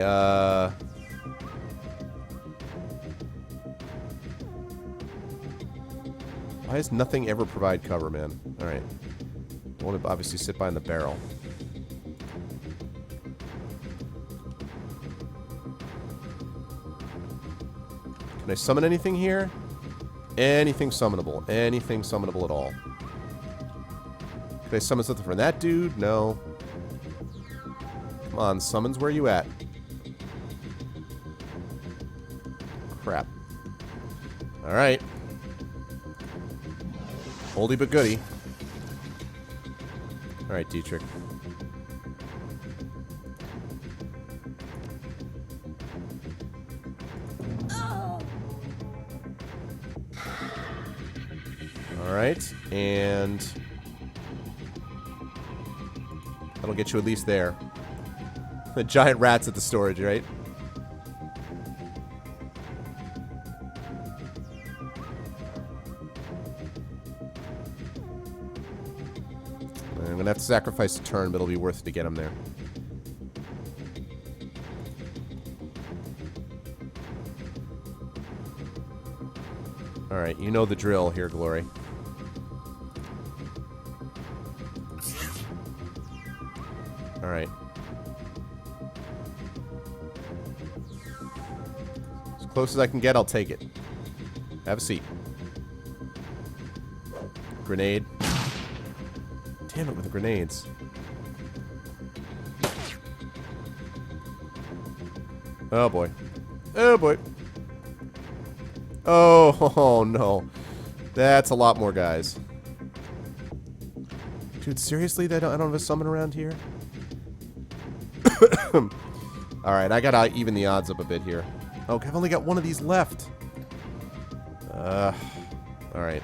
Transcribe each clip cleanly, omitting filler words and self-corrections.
Why does nothing ever provide cover, man? Alright. I want to obviously sit behind the barrel. Can I summon anything here? Anything summonable. Anything summonable at all. Can I summon something from that dude? No. Come on, summons, where you at? Crap. Alright. Oldie but goodie. Alright, Dietrich. Alright, and that'll get you at least there. The giant rats at the storage, right? I'm gonna have to sacrifice a turn, but it'll be worth it to get him there. Alright, you know the drill here, Glory. Alright. As close as I can get, I'll take it. Have a seat. Grenade. Damn it with the grenades. Oh boy. Oh boy. Oh no. That's a lot more guys. Dude, seriously? I don't have a summon around here? Alright, I gotta even the odds up a bit here. Oh, I've only got one of these left. Alright.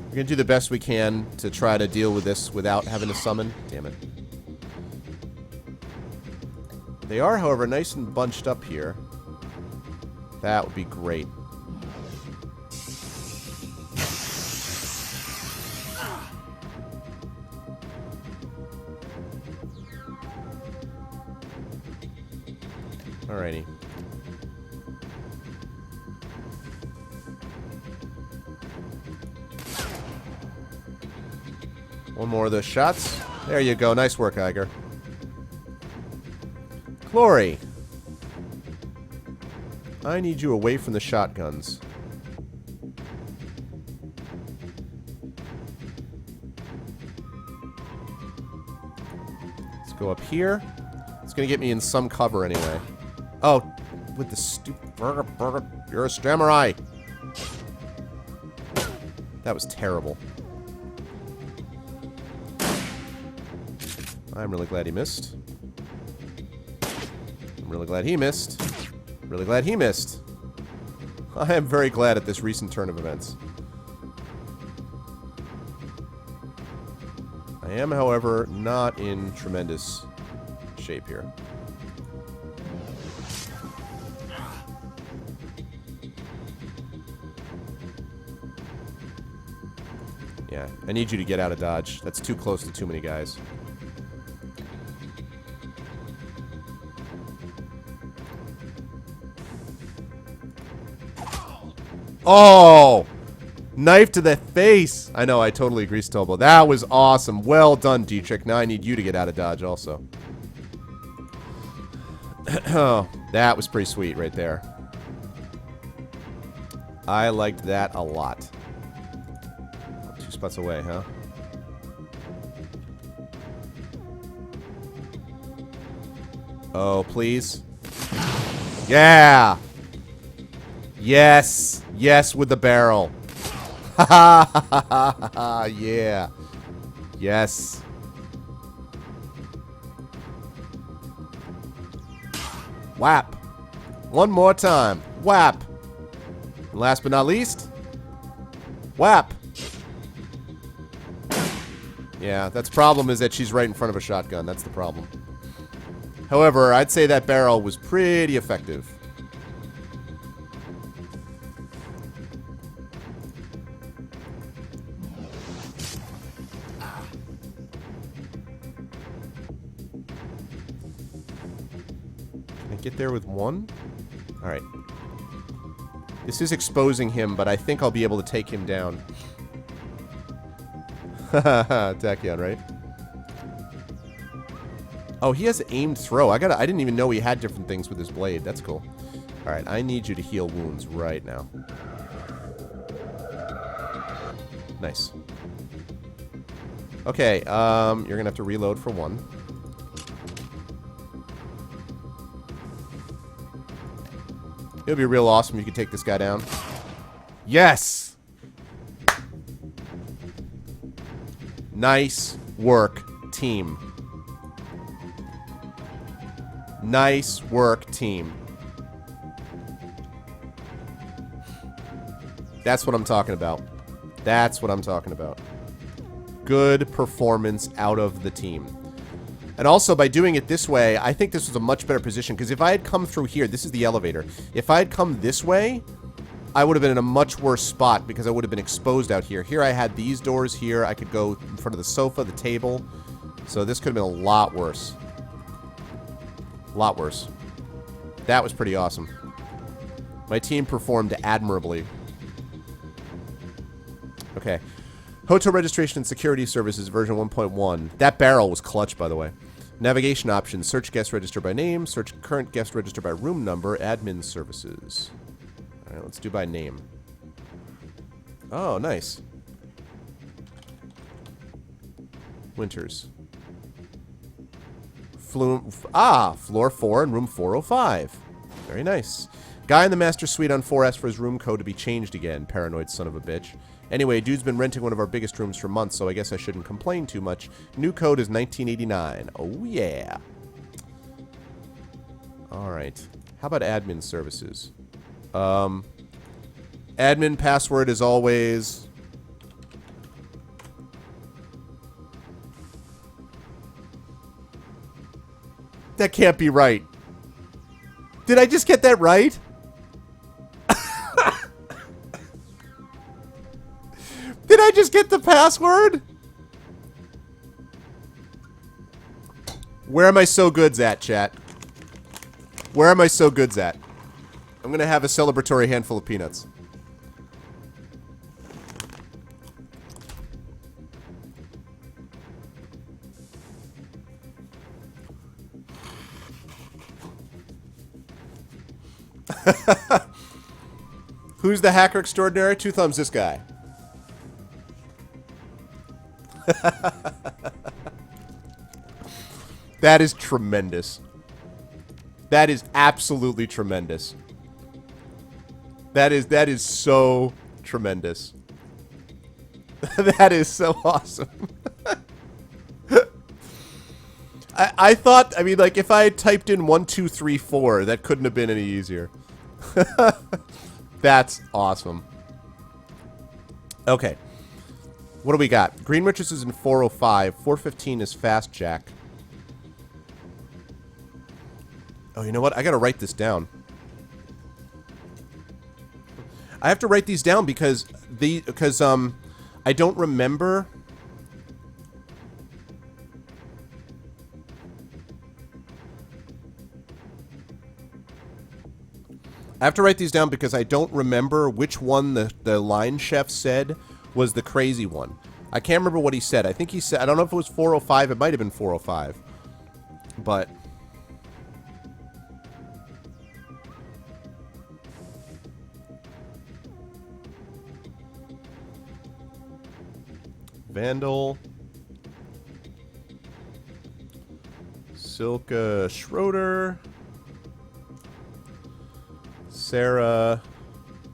We're gonna do the best we can to try to deal with this without having to summon. Damn it. They are, however, nice and bunched up here. That would be great. Alrighty. One more of those shots. There you go. Nice work, Iger. Glory. I need you away from the shotguns. Let's go up here. It's gonna get me in some cover anyway. Oh, with the stupid burger. You're a samurai. That was terrible. I'm really glad he missed. I'm really glad he missed. Really glad he missed. I am very glad at this recent turn of events. I am, however, not in tremendous shape here. Yeah, I need you to get out of dodge. That's too close to too many guys. Oh! Knife to the face! I know, I totally agree, Stobo. That was awesome. Well done, Dietrich. Now I need you to get out of dodge also. Oh, that was pretty sweet right there. I liked that a lot. 2 spots away, huh? Oh, please. Yeah! Yes! Yes, with the barrel. Ha ha ha ha ha! Yeah. Yes. Whap. One more time. Whap. And last but not least, whap. Yeah, that's the problem is that she's right in front of a shotgun. That's the problem. However, I'd say that barrel was pretty effective. Get there with 1. Alright. This is exposing him, but I think I'll be able to take him down. Haha, Tachyon, right? Oh, he has aimed throw. I didn't even know he had different things with his blade. That's cool. Alright, I need you to heal wounds right now. Nice. Okay, you're gonna have to reload for 1. It would be real awesome if you could take this guy down. Yes! Nice work, team. Nice work, team. That's what I'm talking about. That's what I'm talking about. Good performance out of the team. And also, by doing it this way, I think this was a much better position. Because if I had come through here, this is the elevator. If I had come this way, I would have been in a much worse spot because I would have been exposed out here. Here I had these doors here. I could go in front of the sofa, the table. So this could have been a lot worse. A lot worse. That was pretty awesome. My team performed admirably. Okay. Hotel registration and security services version 1.1. That barrel was clutch, by the way. Navigation options. Search guest register by name. Search current guest register by room number. Admin services. Alright, let's do by name. Oh, nice. Winters. Floor 4 and room 405. Very nice. Guy in the master suite on 4 asked for his room code to be changed again. Paranoid son of a bitch. Anyway, dude's been renting one of our biggest rooms for months, so I guess I shouldn't complain too much. New code is 1989. Oh, yeah. Alright. How about admin services? Admin password is always... That can't be right. Did I just get that right? Did I just get the password? Where am I so goods at, chat? Where am I so goods at? I'm gonna have a celebratory handful of peanuts. Who's the hacker extraordinary? Two thumbs, this guy. That is tremendous. That is absolutely tremendous. That is so tremendous. That is so awesome. I thought, I mean, like, if I had typed in 1, 2, 3, 4, that couldn't have been any easier. That's awesome. Okay. What do we got? Green Riches is in 405. 415 is Fast Jack. Oh, you know what? I gotta write this down. I have to write these down because I don't remember. I have to write these down because I don't remember which one the line chef said was the crazy one. I can't remember what he said. I think he said, I don't know if it was 405. It might have been 405. But Vandal, Silka Schroeder, Sarah,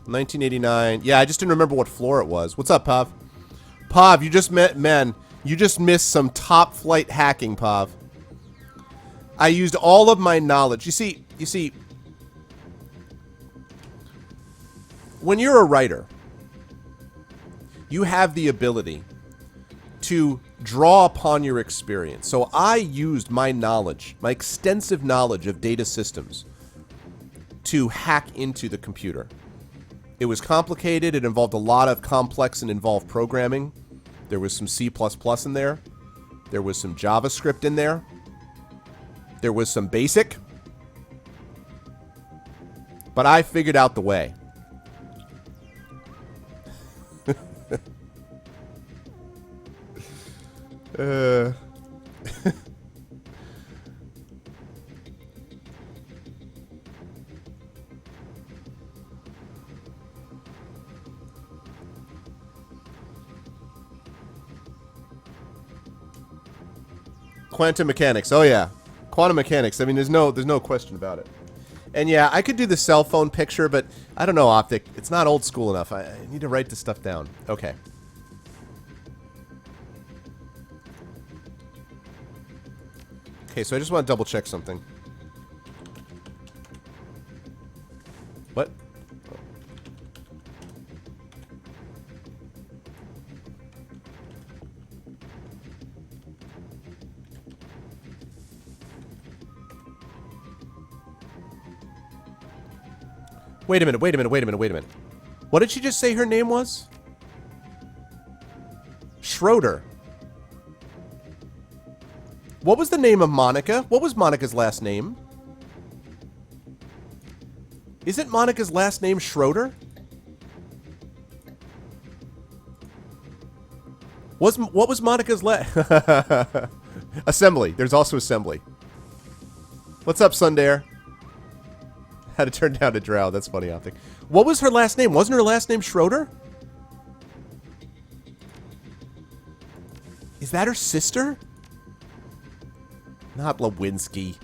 1989. Yeah, I just didn't remember what floor it was. What's up, Pav? Pav, you just met, man, you just missed some top flight hacking, Pav. I used all of my knowledge. You see, when you're a writer, you have the ability to draw upon your experience. So I used my knowledge, my extensive knowledge of data systems, to hack into the computer. It was complicated. It involved a lot of complex and involved programming. There was some C++ in there. There was some JavaScript in there. There was some BASIC. But I figured out the way. Quantum mechanics. Oh yeah, quantum mechanics. I mean, there's no question about it. And yeah, I could do the cell phone picture, but I don't know, Optic. It's not old school enough. I need to write this stuff down. Okay. Okay, so I just want to double check something. What? Wait a minute, wait a minute, wait a minute, wait a minute. What did she just say her name was? Schroeder. What was the name of Monica? What was Monica's last name? Isn't Monica's last name Schroeder? What was Monica's Assembly. There's also Assembly. What's up, Sundare? Had to turn down to Drow. That's funny, Optic. What was her last name? Wasn't her last name Schroeder? Is that her sister? Not Lewinsky.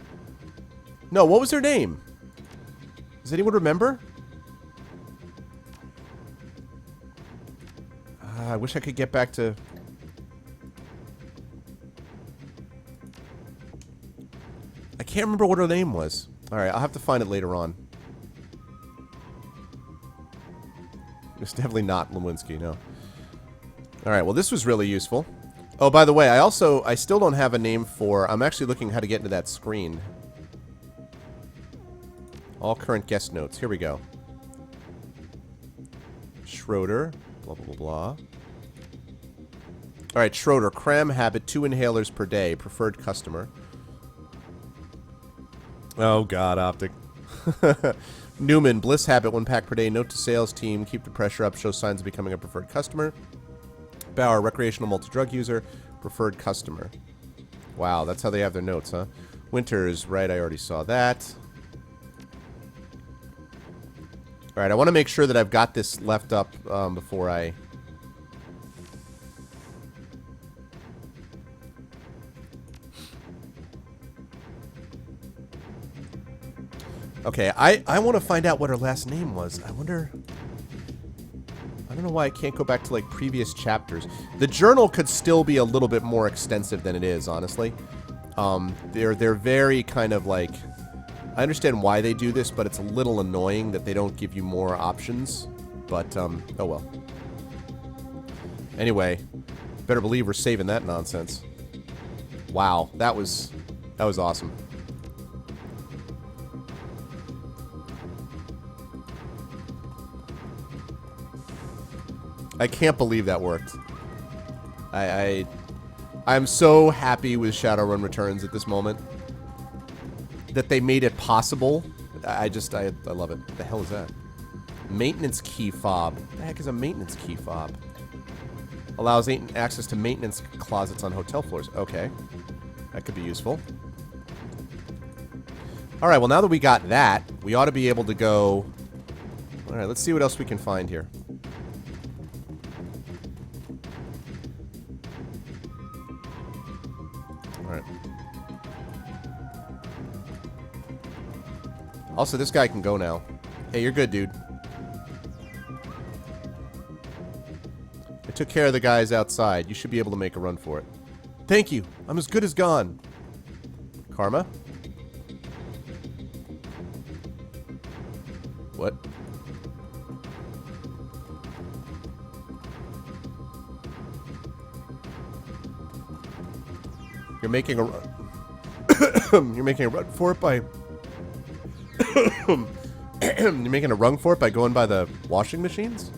No, what was her name? Does anyone remember? I wish I could get back to... I can't remember what her name was. Alright, I'll have to find it later on. It's definitely not Lewinsky, no. Alright, well this was really useful. Oh, by the way, I still don't have a name for... I'm actually looking how to get into that screen. All current guest notes. Here we go. Schroeder. Blah, blah, blah, blah. Alright, Schroeder. Cram habit, 2 inhalers per day. Preferred customer. Oh, God, Optic. Newman. Bliss habit, 1 pack per day. Note to sales team. Keep the pressure up. Show signs of becoming a preferred customer. Bauer. Recreational multi-drug user. Preferred customer. Wow, that's how they have their notes, huh? Winters. Right, I already saw that. Alright, I want to make sure that I've got this left up before I... Okay, I want to find out what her last name was. I wonder... I don't know why I can't go back to, like, previous chapters. The journal could still be a little bit more extensive than it is, honestly. They're very kind of, like... I understand why they do this, but it's a little annoying that they don't give you more options. But, oh well. Anyway, better believe we're saving that nonsense. Wow, that was awesome. I can't believe that worked. I'm so happy with Shadowrun Returns at this moment. That they made it possible. I love it. What the hell is that? Maintenance key fob. What the heck is a maintenance key fob? Allows access to maintenance closets on hotel floors. Okay. That could be useful. Alright, well now that we got that, we ought to be able to go... Alright, let's see what else we can find here. Alright. Also, this guy can go now. Hey, you're good, dude. I took care of the guys outside. You should be able to make a run for it. Thank you. I'm as good as gone. Karma? What? You're making a run. You're making a run for it by... You're making a run for it by going by the washing machines?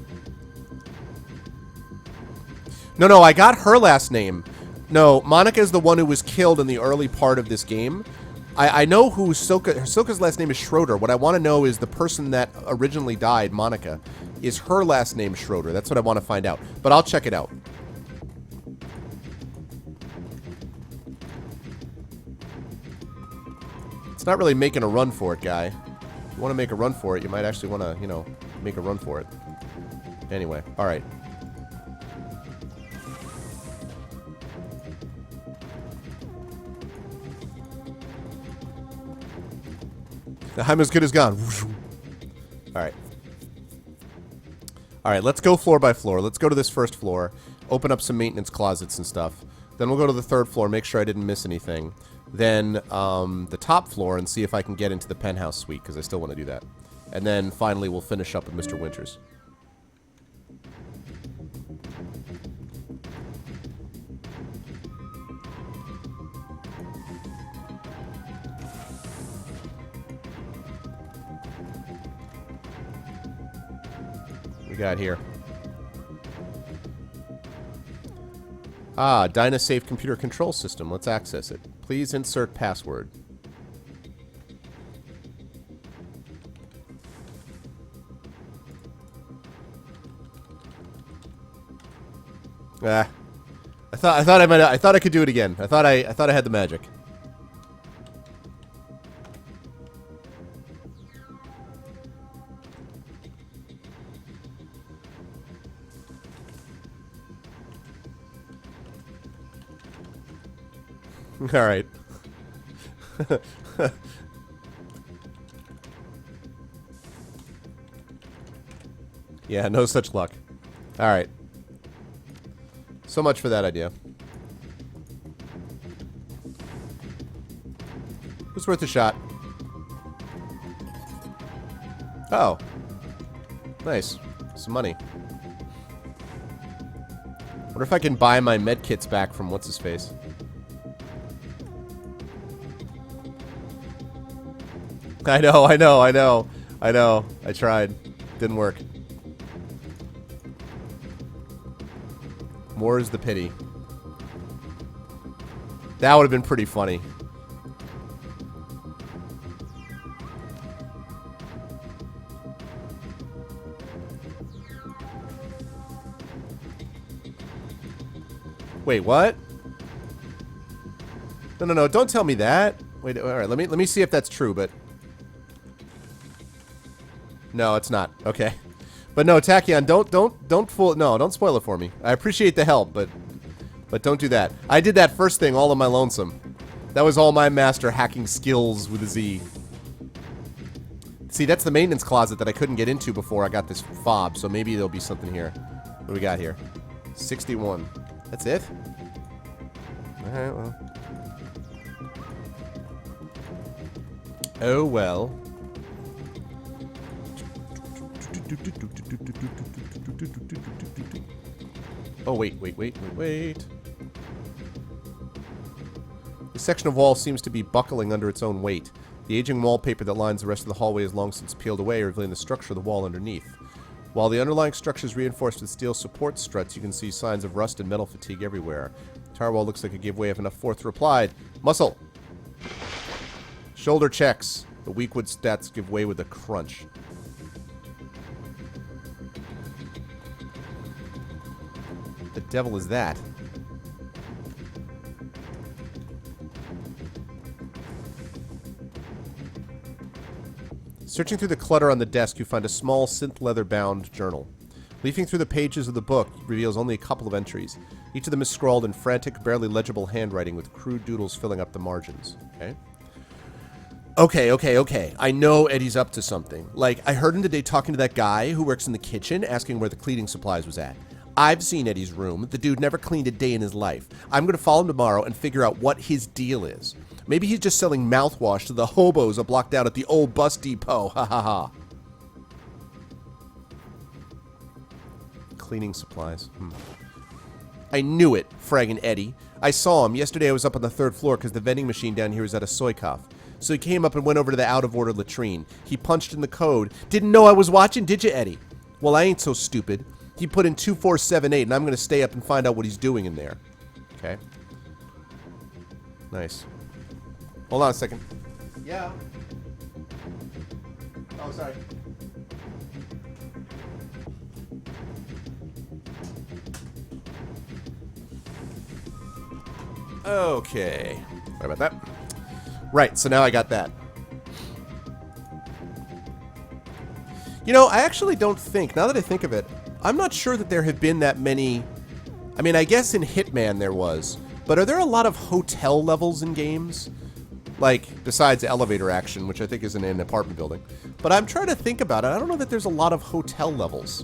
No, I got her last name. No, Monica is the one who was killed in the early part of this game. I know who Silka's last name is Schroeder. What I want to know is the person that originally died, Monica. Is her last name Schroeder? That's what I want to find out. But I'll check it out. It's not really making a run for it, guy. If you want to make a run for it, you might actually want to, you know, make a run for it. Anyway, alright. I'm as good as gone. Alright. Alright, let's go floor by floor. Let's go to this first floor. Open up some maintenance closets and stuff. Then we'll go to the third floor, make sure I didn't miss anything. Then the top floor and see if I can get into the penthouse suite, because I still want to do that. And then finally we'll finish up with Mr. Winters. We got here. Ah, DynaSafe computer control system. Let's access it. Please insert password. Ah, I thought I could do it again. I thought I had the magic. All right. Yeah, no such luck. All right. So much for that idea. It was worth a shot. Oh. Nice. Some money. Wonder if I can buy my medkits back from what's-his-face. I know. I tried. Didn't work. More is the pity. That would have been pretty funny. Wait, what? No, don't tell me that. Wait, all right, let me see if that's true, but no, it's not. Okay. But no, Tachyon, don't spoil it for me. I appreciate the help, but don't do that. I did that first thing all on my lonesome. That was all my master hacking skills with a Z. See, that's the maintenance closet that I couldn't get into before I got this fob, so maybe there'll be something here. What do we got here? 61. That's it? Alright, well. Oh, well. Oh, wait. This section of wall seems to be buckling under its own weight. The aging wallpaper that lines the rest of the hallway has long since peeled away, revealing the structure of the wall underneath. While the underlying structure is reinforced with steel support struts, you can see signs of rust and metal fatigue everywhere. The tower wall looks like it gave way if enough force replied. Muscle! Shoulder checks. The weakwood stats give way with a crunch. The devil is that? Searching through the clutter on the desk, you find a small synth leather-bound journal. Leafing through the pages of the book reveals only a couple of entries. Each of them is scrawled in frantic, barely legible handwriting with crude doodles filling up the margins. Okay. I know Eddie's up to something. Like, I heard him today talking to that guy who works in the kitchen, asking where the cleaning supplies was at. I've seen Eddie's room. The dude never cleaned a day in his life. I'm going to follow him tomorrow and figure out what his deal is. Maybe he's just selling mouthwash to the hobos blocked out at the old bus depot. Ha ha ha. Cleaning supplies. I knew it, fragging Eddie. I saw him. Yesterday I was up on the 3rd floor because the vending machine down here is at a soy cough. So he came up and went over to the out-of-order latrine. He punched in the code. Didn't know I was watching, did you, Eddie? Well, I ain't so stupid. He put in 2478, and I'm going to stay up and find out what he's doing in there. Okay. Nice. Hold on a second. Yeah. Oh, sorry. Okay. Sorry about that. Right, so now I got that. You know, I actually don't think, now that I think of it, I'm not sure that there have been that many... I mean, I guess in Hitman there was. But are there a lot of hotel levels in games? Like, besides elevator action, which I think is in an apartment building. But I'm trying to think about it. I don't know that there's a lot of hotel levels.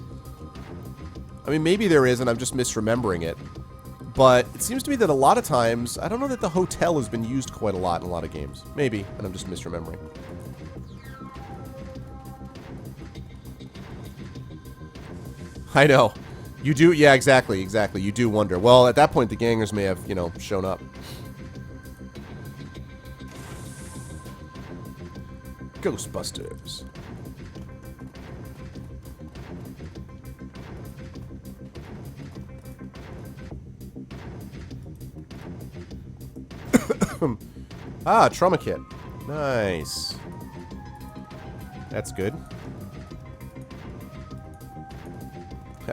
I mean, maybe there is, and I'm just misremembering it. But it seems to me that a lot of times, I don't know that the hotel has been used quite a lot in a lot of games. Maybe, and I'm just misremembering. I know. You do, yeah, exactly. You do wonder. Well, at that point, the gangers may have, you know, shown up. Ghostbusters. Ah, trauma kit. Nice. That's good.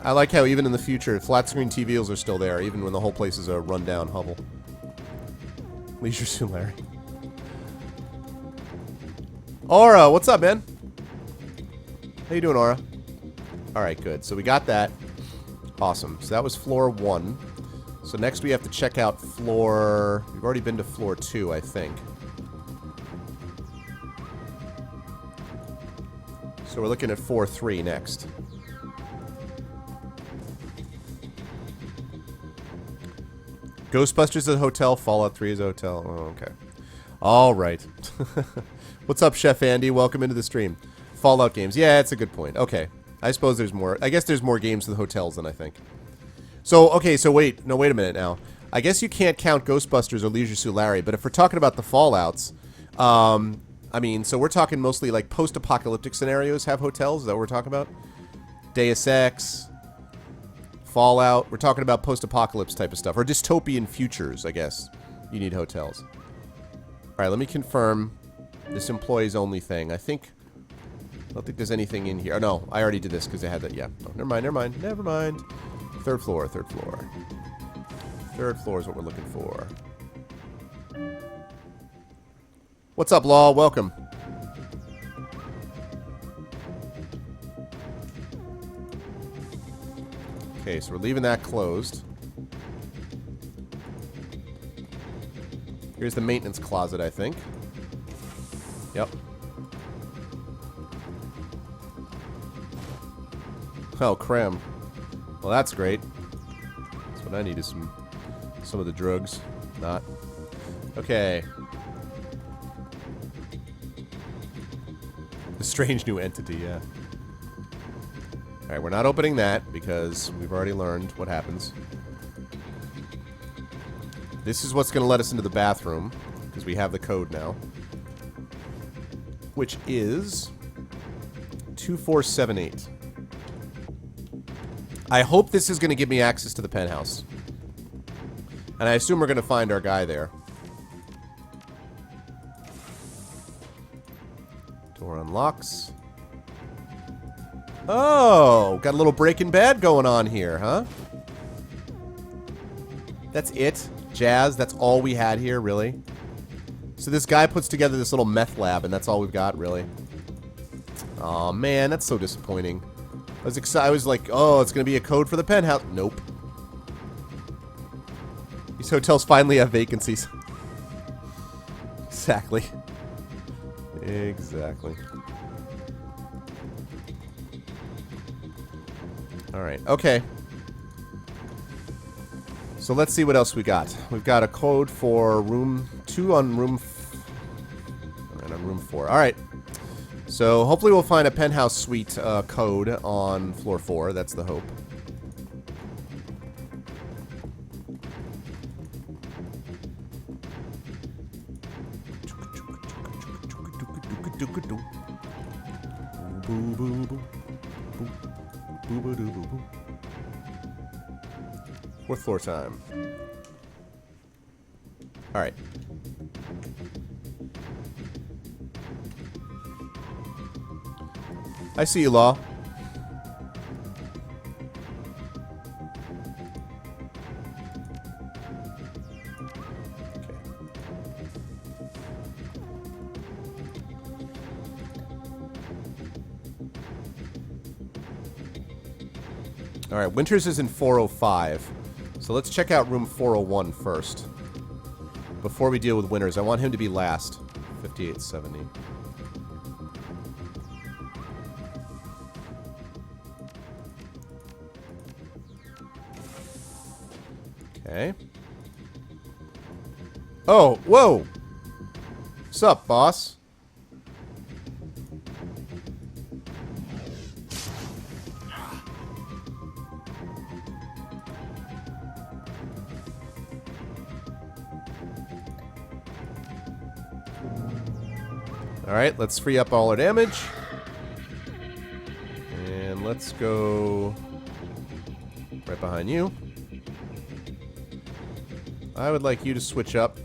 I like how even in the future, flat screen TVs are still there, even when the whole place is a rundown hovel. Leisure Suit Larry. Aura, what's up, man? How you doing, Aura? Alright, good. So we got that. Awesome. So that was floor 1. So next we have to check out floor... We've already been to floor 2, I think. So we're looking at floor 3 next. Ghostbusters is a hotel, Fallout 3 is a hotel. Oh, okay. Alright. What's up, Chef Andy? Welcome into the stream. Fallout games. Yeah, that's a good point. Okay. I suppose there's more. I guess there's more games with hotels than I think. So, okay, so wait. No, wait a minute now. I guess you can't count Ghostbusters or Leisure Suit Larry, but if we're talking about the Fallouts, I mean, so we're talking mostly like post-apocalyptic scenarios have hotels? Is that what we're talking about? Deus Ex, Fallout. We're talking about post-apocalypse type of stuff. Or dystopian futures, I guess. You need hotels. Alright, let me confirm this employees only thing. I don't think there's anything in here. Oh, no. I already did this because I had that. Yeah. Oh, never mind. Third floor. Third floor is what we're looking for. What's up, Law? Welcome. Okay, so we're leaving that closed. Here's the maintenance closet, I think. Yep. Oh, creme. Well, that's great. That's what I need is some of the drugs. Not. Okay. The strange new entity, yeah. Alright, we're not opening that because we've already learned what happens. This is what's going to let us into the bathroom because we have the code now. Which is 2478. I hope this is going to give me access to the penthouse. And I assume we're going to find our guy there. Door unlocks. Oh, got a little Breaking Bad going on here, huh? That's it? Jazz? That's all we had here, really? So this guy puts together this little meth lab, and that's all we've got, really? Aw, man, that's so disappointing. I was excited. I was like, oh, it's going to be a code for the penthouse. Nope. These hotels finally have vacancies. Exactly. Exactly. Alright, okay. So let's see what else we got. We've got a code for room 2 on room... and on room 4. Alright. So hopefully we'll find a penthouse suite code on floor 4. That's the hope. Fourth floor time. Alright. I see you, Law. Alright, Winters is in 405. So let's check out room 401 first. Before we deal with Winters, I want him to be last. 5870. Okay. Oh, whoa! What's up, boss? Alright, let's free up all our damage. And let's go right behind you. I would like you to switch up.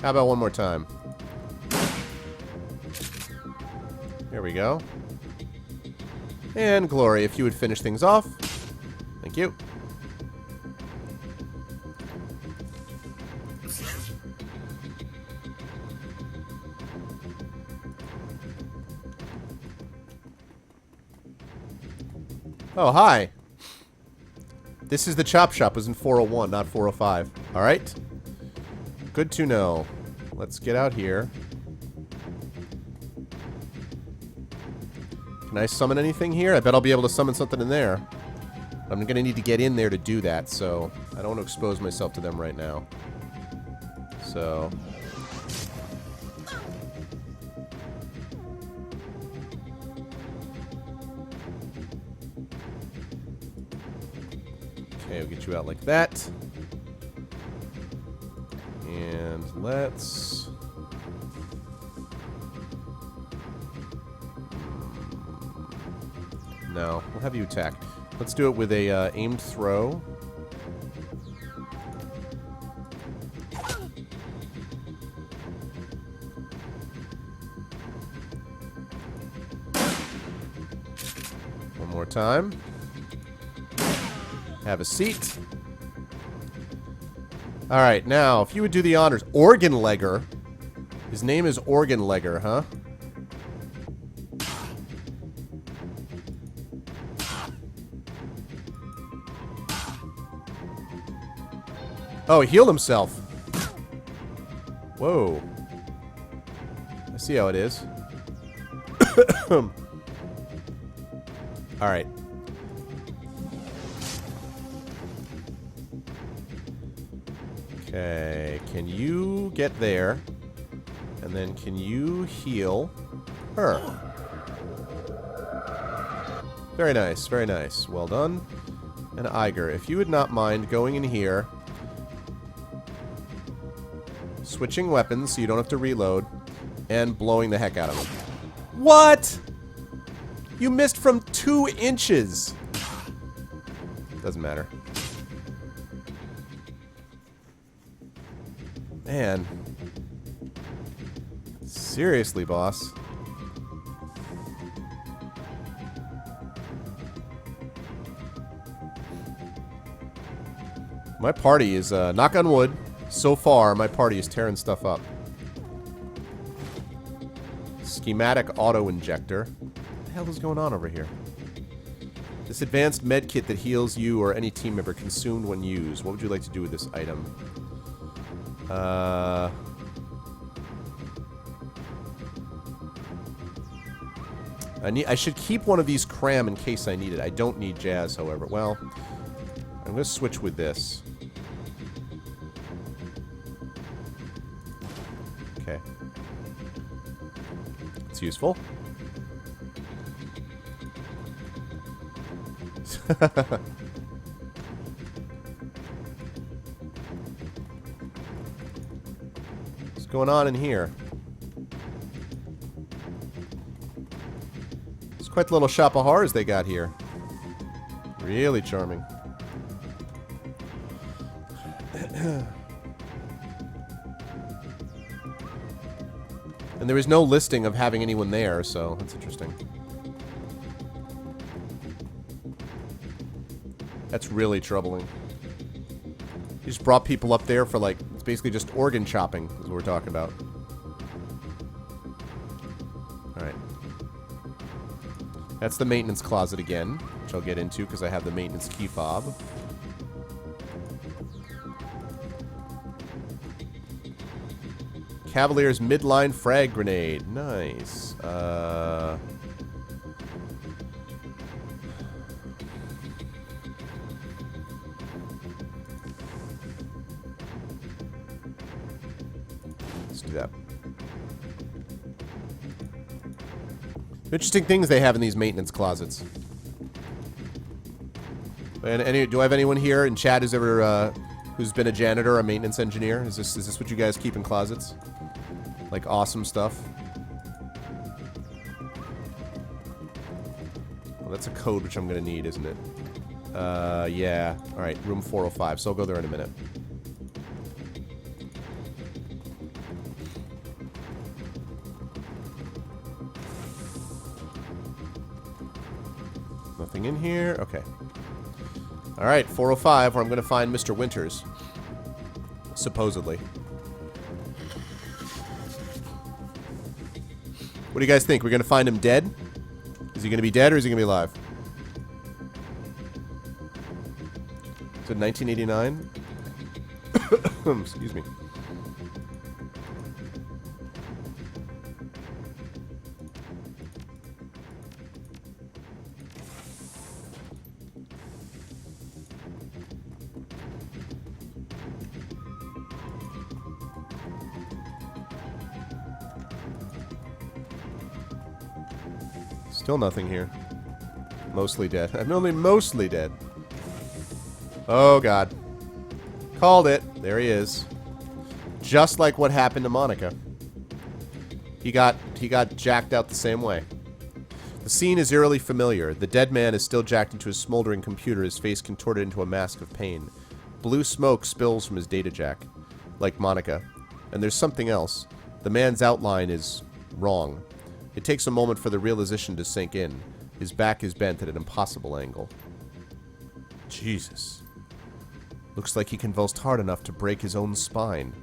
How about one more time? There we go. And Glory, if you would finish things off. Thank you. Oh, hi. This is the chop shop. It was in 401, not 405. Alright. Good to know. Let's get out here. Can I summon anything here? I bet I'll be able to summon something in there. I'm going to need to get in there to do that, so I don't want to expose myself to them right now. So... okay, we'll get you out like that. And let's... no, we'll have you attack. Let's do it with a aimed throw. One more time. Have a seat. Alright, now, if you would do the honors. Organ Legger. His name is Organ Legger, huh? Oh, he healed himself. Whoa. I see how it is. Alright. Okay, can you get there? And then can you heal her? Very nice, very nice. Well done. And Iger, if you would not mind going in here, switching weapons so you don't have to reload, and blowing the heck out of him. What? You missed from 2 inches. Doesn't matter. Man. Seriously, boss. My party is, knock on wood, so far, my party is tearing stuff up. Schematic auto-injector. What the hell is going on over here? This advanced med kit that heals you or any team member consumed when used. What would you like to do with this item? I should keep one of these cram in case I need it. I don't need jazz, however. Well, I'm going to switch with this. Okay. It's useful. What's going on in here? It's quite the little shop of horrors they got here. Really charming. And there is no listing of having anyone there, so that's interesting. That's really troubling. You just brought people up there for, like, it's basically just organ chopping, is what we're talking about. Alright. That's the maintenance closet again, which I'll get into because I have the maintenance key fob. Cavalier's midline frag grenade. Nice. Let's do that. Interesting things they have in these maintenance closets. And do I have anyone here in chat who's ever who's been a janitor or a maintenance engineer? Is this what you guys keep in closets? Like awesome stuff. Well, that's a code which I'm gonna need, isn't it? Yeah. Alright, room 405, so I'll go there in a minute. Nothing in here. Okay. Alright, 405, where I'm gonna find Mr. Winters. Supposedly. What do you guys think? We're going to find him dead? Is he going to be dead or is he going to be alive? Is it 1989? Excuse me. Still nothing here. Mostly dead. I'm only mostly dead. Oh, God. Called it. There he is. Just like what happened to Monica. He got jacked out the same way. The scene is eerily familiar. The dead man is still jacked into his smoldering computer, his face contorted into a mask of pain. Blue smoke spills from his data jack. Like Monica. And there's something else. The man's outline is wrong. It takes a moment for the realization to sink in. His back is bent at an impossible angle. Jesus. Looks like he convulsed hard enough to break his own spine.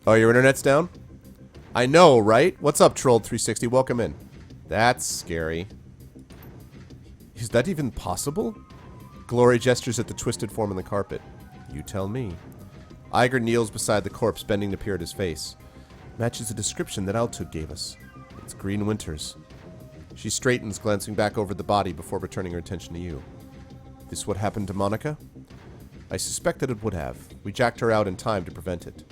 Oh, your internet's down? I know, right? What's up, Trolled360? Welcome in. That's scary. Is that even possible? Glory gestures at the twisted form on the carpet. You tell me. Iger kneels beside the corpse, bending to peer at his face. Matches the description that Altug gave us. It's Green Winters. She straightens, glancing back over the body before returning her attention to you. This what happened to Monica? I suspected it would have. We jacked her out in time to prevent it.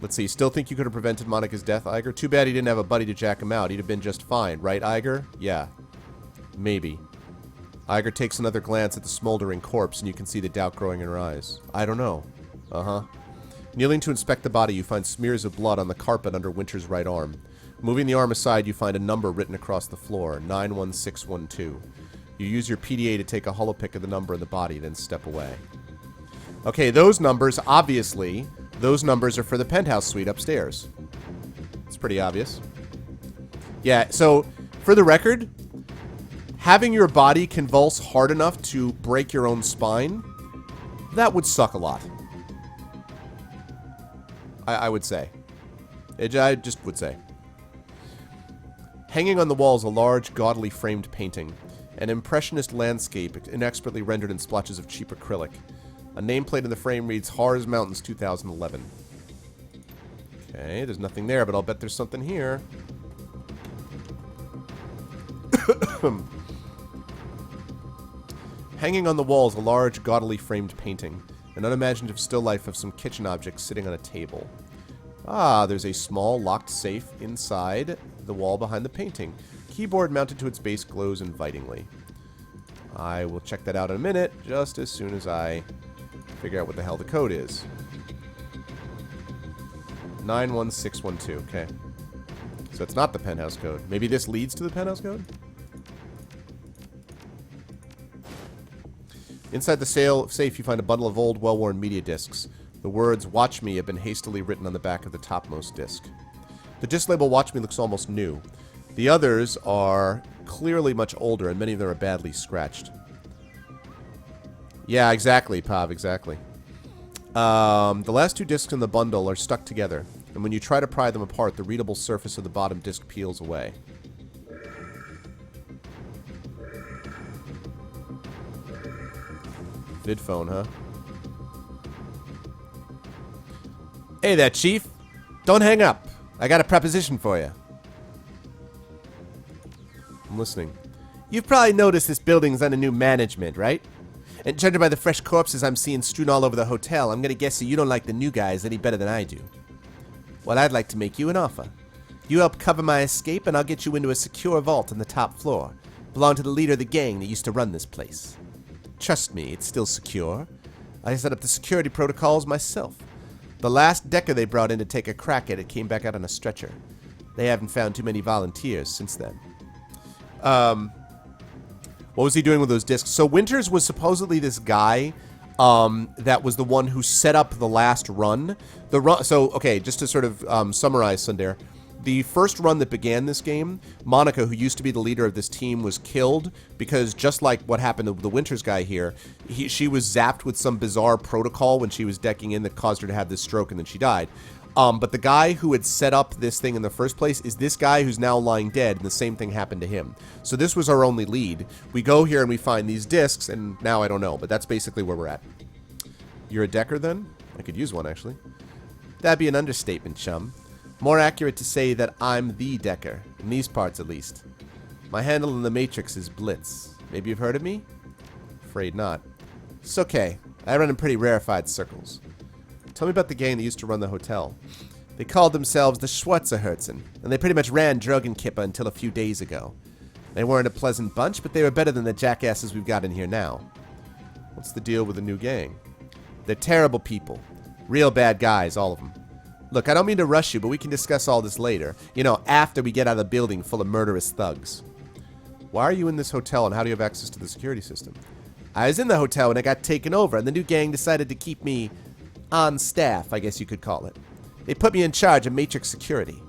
Let's see, still think you could have prevented Monica's death, Iger? Too bad he didn't have a buddy to jack him out. He'd have been just fine, right, Iger? Yeah. Maybe. Iger takes another glance at the smoldering corpse, and you can see the doubt growing in her eyes. I don't know. Uh-huh. Kneeling to inspect the body, you find smears of blood on the carpet under Winter's right arm. Moving the arm aside, you find a number written across the floor, 91612. You use your PDA to take a holopic of the number in the body, then step away. Okay, those numbers, obviously, those numbers are for the penthouse suite upstairs. It's pretty obvious. Yeah, so, for the record, having your body convulse hard enough to break your own spine, that would suck a lot. I would say. I just would say. Hanging on the wall is a large, gaudily framed painting. An impressionist landscape inexpertly rendered in splotches of cheap acrylic. A nameplate in the frame reads Harz Mountains 2011. Okay, there's nothing there, but I'll bet there's something here. Hanging on the wall is a large, gaudily framed painting. An unimaginative still life of some kitchen objects sitting on a table. Ah, there's a small, locked safe inside the wall behind the painting. Keyboard mounted to its base glows invitingly. I will check that out in a minute, just as soon as I figure out what the hell the code is. 91612, okay. So it's not the penthouse code. Maybe this leads to the penthouse code? Inside the safe, you find a bundle of old, well-worn media discs. The words, "Watch Me," have been hastily written on the back of the topmost disc. The disc label "Watch Me" looks almost new. The others are clearly much older, and many of them are badly scratched. Yeah, exactly, Pav, exactly. The last two discs in the bundle are stuck together, and when you try to pry them apart, the readable surface of the bottom disc peels away. VidPhone, huh? Hey there, Chief. Don't hang up. I got a proposition for you. I'm listening. You've probably noticed this building's under new management, right? And judging by the fresh corpses I'm seeing strewn all over the hotel, I'm gonna guess that you don't like the new guys any better than I do. Well, I'd like to make you an offer. You help cover my escape, and I'll get you into a secure vault on the top floor. Belong to the leader of the gang that used to run this place. Trust me, it's still secure. I set up the security protocols myself. The last Decker they brought in to take a crack at it came back out on a stretcher. They haven't found too many volunteers since then. What was he doing with those discs? So Winters was supposedly this guy that was the one who set up the last run. So, okay, just to sort of summarize, Sundar. The first run that began this game, Monica, who used to be the leader of this team, was killed because just like what happened to the Winters guy here, she was zapped with some bizarre protocol when she was decking in that caused her to have this stroke, and then she died. But the guy who had set up this thing in the first place is this guy who's now lying dead, and the same thing happened to him. So this was our only lead. We go here and we find these discs, and now I don't know, but that's basically where we're at. You're a Decker, then? I could use one, actually. That'd be an understatement, chum. More accurate to say that I'm the Decker, in these parts at least. My handle in the Matrix is Blitz. Maybe you've heard of me? Afraid not. It's okay. I run in pretty rarefied circles. Tell me about the gang that used to run the hotel. They called themselves the Schwarzerherzen, and they pretty much ran Dragonkippa until a few days ago. They weren't a pleasant bunch, but they were better than the jackasses we've got in here now. What's the deal with the new gang? They're terrible people. Real bad guys, all of them. Look, I don't mean to rush you, but we can discuss all this later. You know, after we get out of the building full of murderous thugs. Why are you in this hotel, and how do you have access to the security system? I was in the hotel when I got taken over, and the new gang decided to keep me on staff, I guess you could call it. They put me in charge of Matrix security.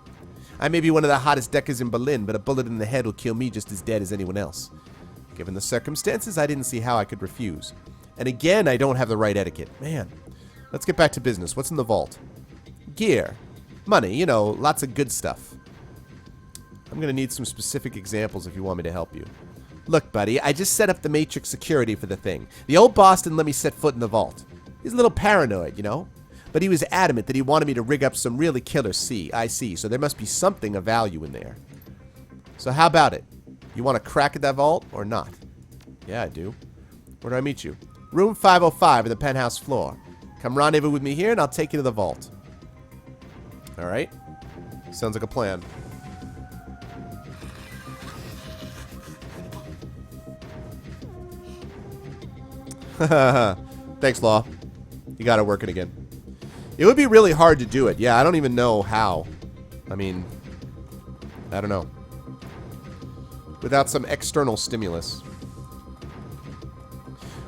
I may be one of the hottest Deckers in Berlin, but a bullet in the head will kill me just as dead as anyone else. Given the circumstances, I didn't see how I could refuse. And again, I don't have the right etiquette. Man, let's get back to business. What's in the vault? Gear. Money, you know, lots of good stuff. I'm going to need some specific examples if you want me to help you. Look, buddy, I just set up the Matrix security for the thing. The old boss didn't let me set foot in the vault. He's a little paranoid, you know? But he was adamant that he wanted me to rig up some really killer IC, so there must be something of value in there. So how about it? You want to crack at that vault or not? Yeah, I do. Where do I meet you? Room 505 on the penthouse floor. Come rendezvous with me here and I'll take you to the vault. Alright. Sounds like a plan. Thanks, Law. You got it working again. It would be really hard to do it. Yeah, I don't even know how. I mean, I don't know. Without some external stimulus.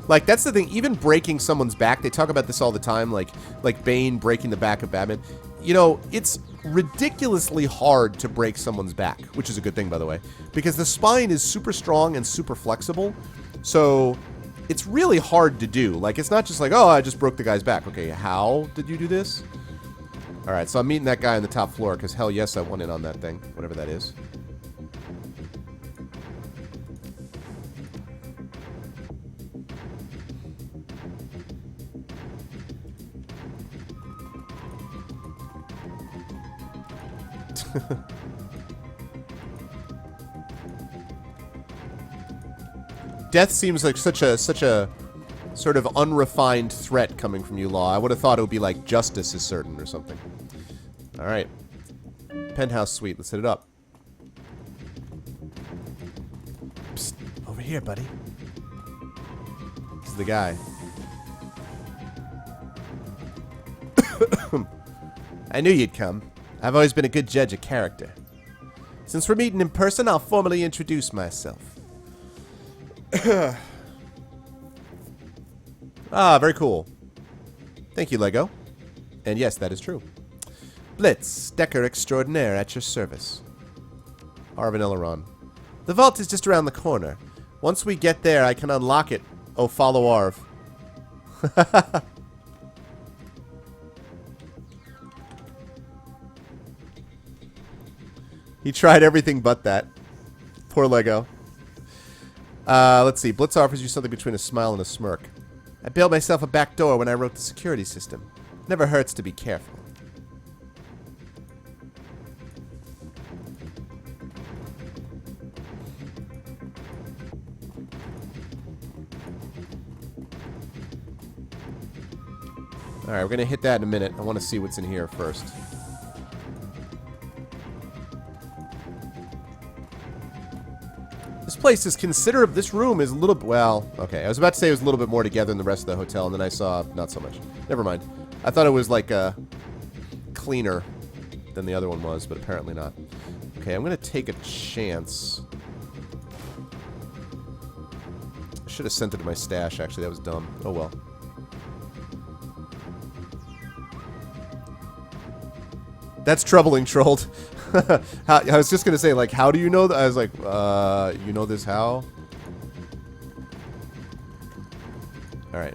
Like, that's the thing. Even breaking someone's back, they talk about this all the time, like Bane breaking the back of Batman. You know, it's ridiculously hard to break someone's back, which is a good thing, by the way, because the spine is super strong and super flexible. So it's really hard to do. Like, it's not just like, oh, I just broke the guy's back. Okay, how did you do this? All right, so I'm meeting that guy on the top floor because hell yes, I want in on that thing, whatever that is. Death seems like such a sort of unrefined threat coming from you, Law. I would have thought it would be like justice is certain or something. All right. Penthouse suite. Let's hit it up. Psst. Over here, buddy. This is the guy. I knew you'd come. I've always been a good judge of character. Since we're meeting in person, I'll formally introduce myself. Ah, very cool. Thank you, Lego. And yes, that is true. Blitz, Decker extraordinaire at your service. Arvin Eleron. The vault is just around the corner. Once we get there, I can unlock it. Oh, follow Arv. He tried everything but that. Poor Lego. Let's see. Blitz offers you something between a smile and a smirk. I built myself a back door when I wrote the security system. Never hurts to be careful. Alright, we're going to hit that in a minute. I want to see what's in here first. This place is considerable. This room is a little... Well, okay. I was about to say it was a little bit more together than the rest of the hotel, and then I saw not so much. Never mind. I thought it was, like, cleaner than the other one was, but apparently not. Okay, I'm going to take a chance. I should have sent it to my stash, actually. That was dumb. Oh, well. That's troubling, Trolled. I was just going to say, like, how do you know that? I was like, you know this how? Alright.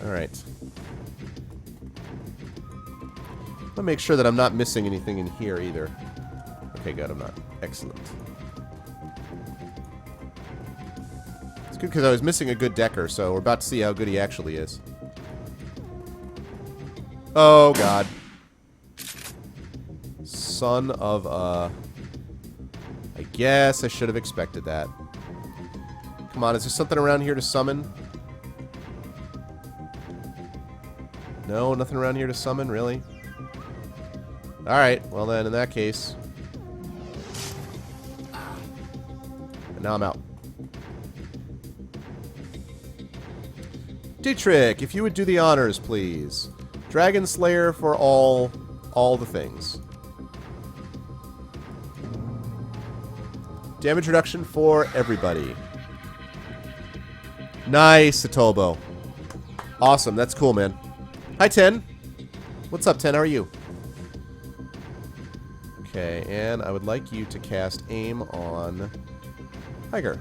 Alright. I'll make sure that I'm not missing anything in here either. Okay, good, I'm not. Excellent. It's good because I was missing a good Decker, so we're about to see how good he actually is. Oh, God. Son of a... I guess I should have expected that. Come on, is there something around here to summon? No, nothing around here to summon, really? Alright, well then, in that case... And now I'm out. Dietrich, if you would do the honors, please. Dragon Slayer for all the things. Damage reduction for everybody. Nice, Satobo. Awesome, that's cool, man. Hi, Ten. What's up, Ten? How are you? Okay, and I would like you to cast aim on Tiger.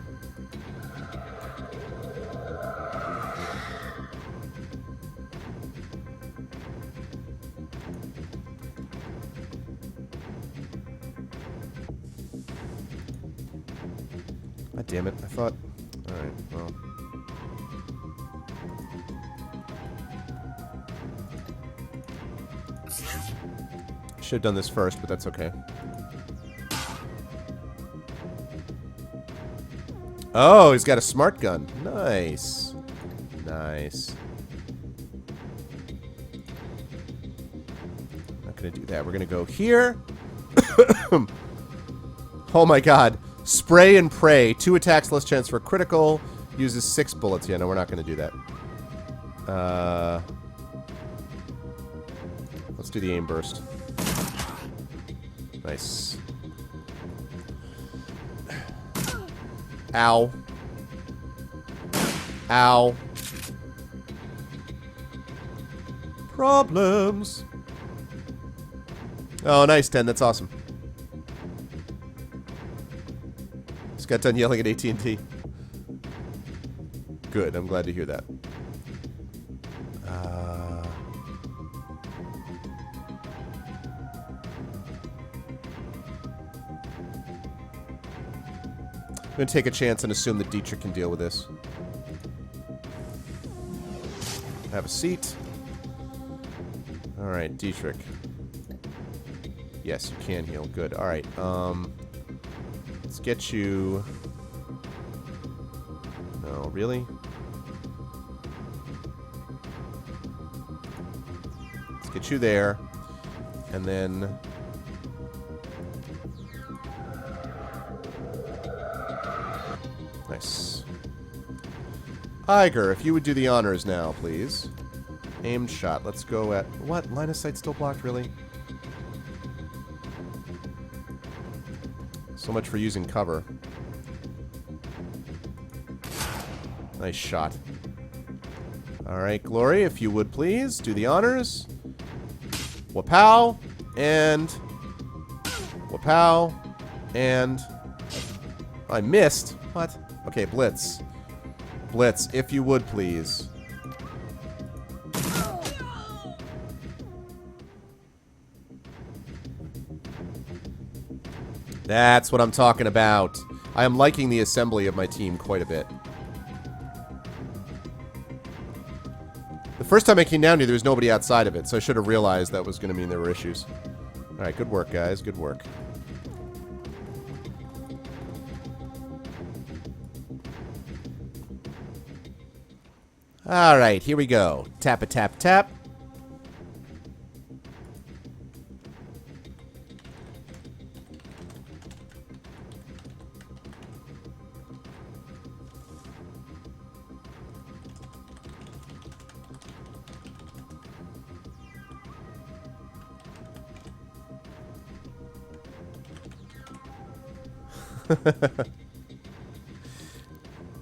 God damn it, I thought... Alright, well... Should have done this first, but that's okay. Oh, he's got a smart gun. Nice. Nice. Not gonna do that. We're gonna go here. Oh my god. Spray and pray. 2 attacks, less chance for a critical. Uses 6 bullets. Yeah, no, we're not gonna do that. Let's do the aim burst. Nice. Ow. Ow. Problems. Oh, nice, 10. That's awesome. Just got done yelling at AT&T. Good. I'm glad to hear that. I'm going to take a chance and assume that Dietrich can deal with this. Have a seat. Alright, Dietrich. Yes, you can heal. Good. Alright, let's get you... No, really? Let's get you there. And then... Nice. Iger, if you would do the honors now, please. Aimed shot. Let's go at... What? Line of sight still blocked, really? So much for using cover. Nice shot. Alright, Glory, if you would please, do the honors. Wapow, and... Wapow, and... I missed. What? Okay, Blitz. Blitz, if you would please. That's what I'm talking about. I am liking the assembly of my team quite a bit. The first time I came down here, there was nobody outside of it, so I should have realized that was going to mean there were issues. Alright, good work, guys. Good work. Alright, here we go. Tap a tap tap.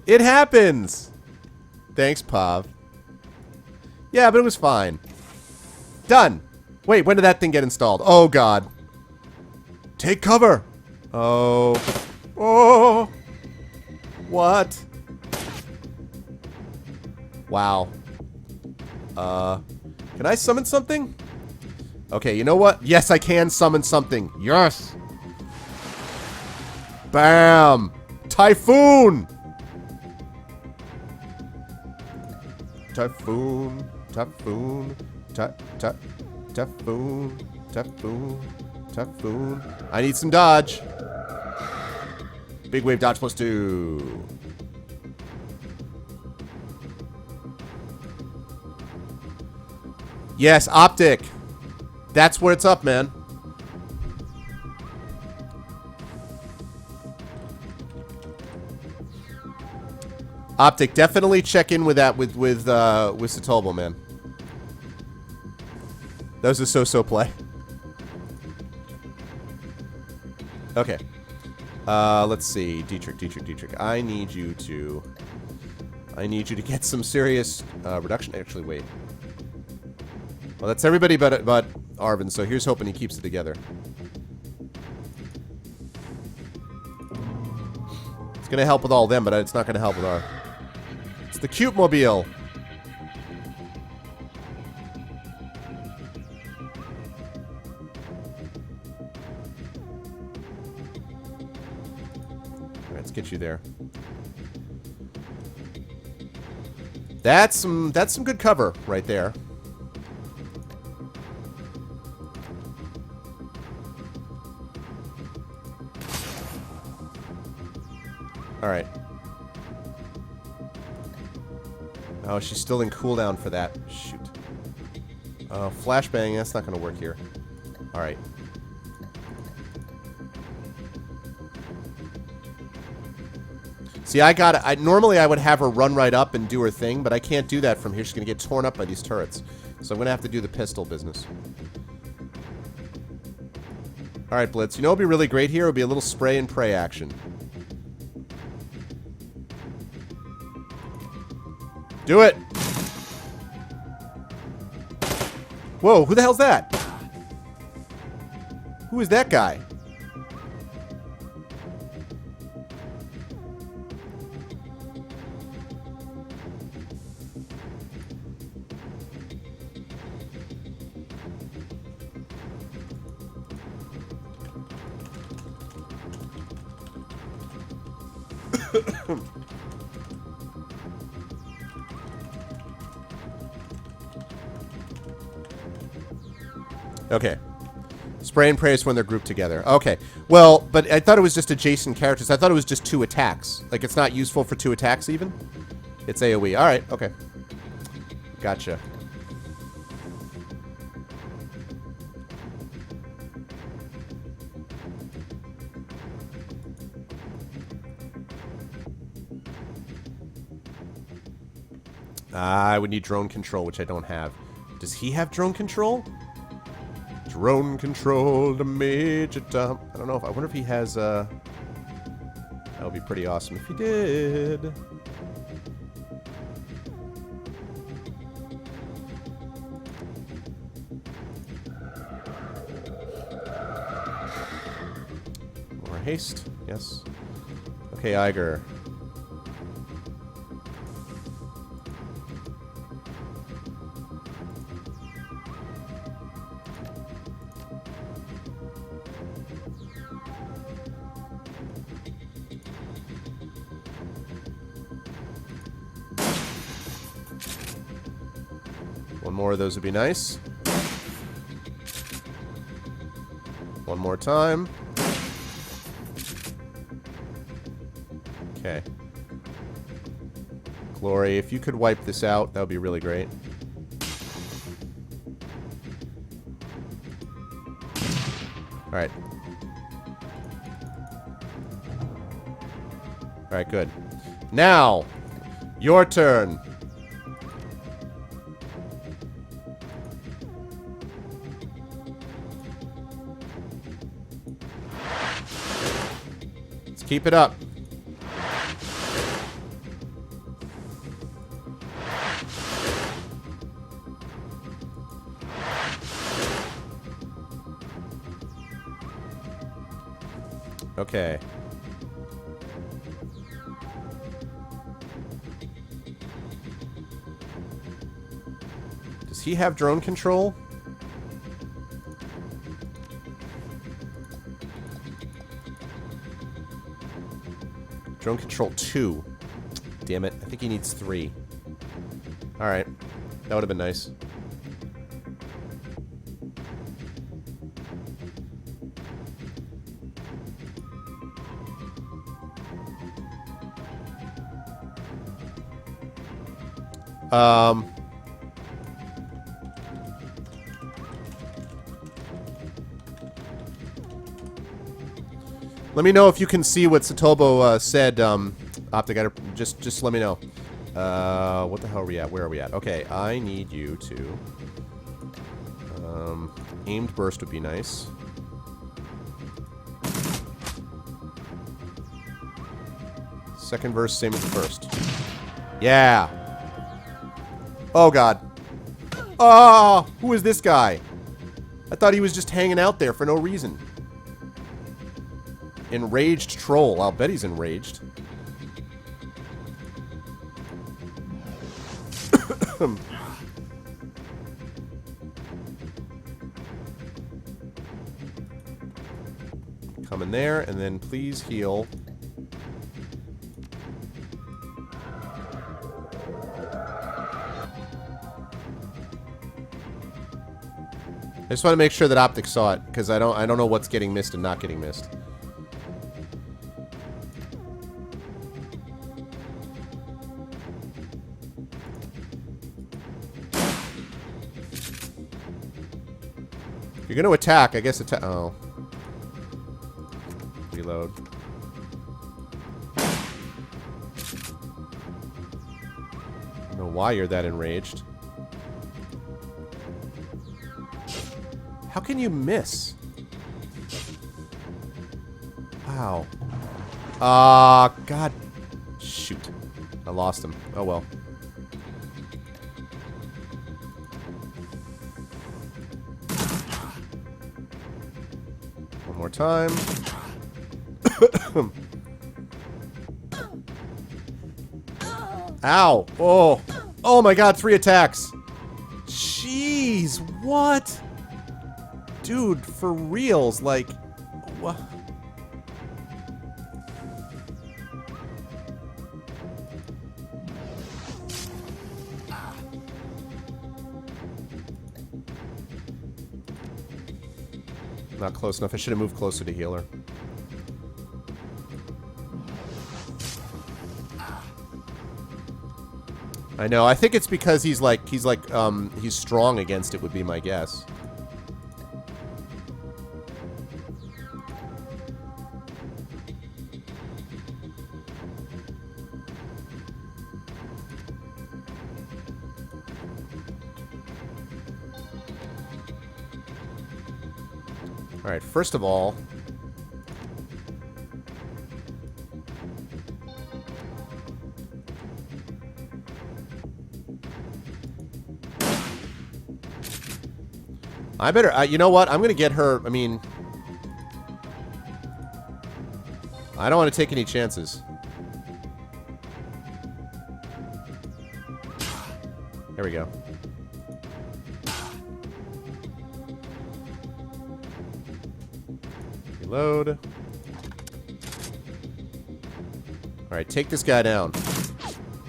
It happens! Thanks, Pav. Yeah, but it was fine. Done! Wait, when did that thing get installed? Oh, God. Take cover! Oh. Oh! What? Wow. Can I summon something? Okay, you know what? Yes, I can summon something. Yes! Bam! Typhoon! Typhoon, typhoon, typhoon, typhoon, typhoon. I need some dodge. Big wave dodge +2. Yes, optic. That's where it's up, man. Optic, definitely check in with that with Satobo, man. That was a so-so play. Okay. Let's see. Dietrich. I need you to get some serious reduction. Actually, wait. Well, that's everybody but Arvin, so here's hoping he keeps it together. It's gonna help with all of them, but it's not gonna help with our... It's the cute mobile. Alright, let's get you there. That's some good cover right there. Alright. Oh, she's still in cooldown for that. Shoot. Flashbang, that's not going to work here. Alright. See, normally I would have her run right up and do her thing, but I can't do that from here. She's going to get torn up by these turrets. So I'm going to have to do the pistol business. Alright, Blitz. You know what would be really great here? It would be a little spray and pray action. Do it! Whoa, who the hell's that? Who is that guy? Okay. Spray and pray is when they're grouped together. Okay. Well, but I thought it was just adjacent characters. I thought it was just 2 attacks. Like, it's not useful for 2 attacks, even? It's AoE. Alright, okay. Gotcha. I would need drone control, which I don't have. Does he have drone control? Drone control to Major Tom. I don't know if I wonder if he has that would be pretty awesome if he did. More haste, yes. Okay, Iger. One more of those would be nice. One more time. Okay. Glory, if you could wipe this out, that would be really great. Alright. Alright, good. Now, your turn. Let's keep it up. Okay. Does he have drone control? Drone control 2. Damn it. I think he needs 3. Alright. That would have been nice. Let me know if you can see what Satobo said, Optic. Just let me know. What the hell are we at? Where are we at? Okay, I need you to... aimed burst would be nice. Second verse, same as the first. Yeah! Oh, God. Oh! Who is this guy? I thought he was just hanging out there for no reason. Enraged troll. I'll bet he's enraged. Come in there, and then please heal. I just want to make sure that Optic saw it, because I don't know what's getting missed and not getting missed. If you're going to attack, I guess attack. Oh. Reload. I don't know why you're that enraged. How can you miss? Wow. God. Shoot. I lost him. Oh, well. One more time. Ow. Oh. Oh, my God. 3 attacks. Jeez. What? Dude, for reals, like, what? Not close enough. I should have moved closer to healer. I know. I think it's because he's strong against it would be my guess. Alright, first of all... I better... you know what? I'm gonna get her... I mean... I don't want to take any chances. There we go. Reload. Alright, take this guy down.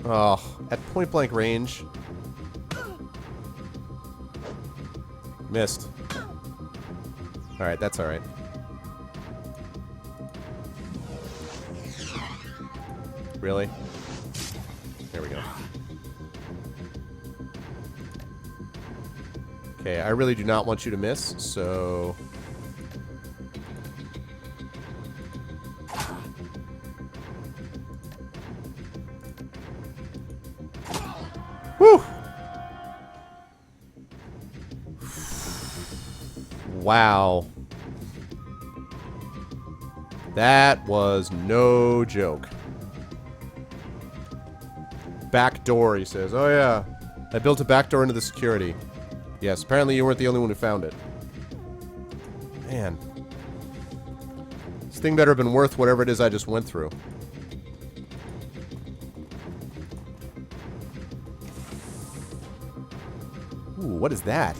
Oh, at point blank range. Missed. Alright, that's alright. Really? There we go. Okay, I really do not want you to miss, so... Whew! Wow. That was no joke. Back door, he says. Oh yeah, I built a back door into the security. Yes, apparently you weren't the only one who found it. Man. This thing better have been worth whatever it is I just went through. Ooh, what is that?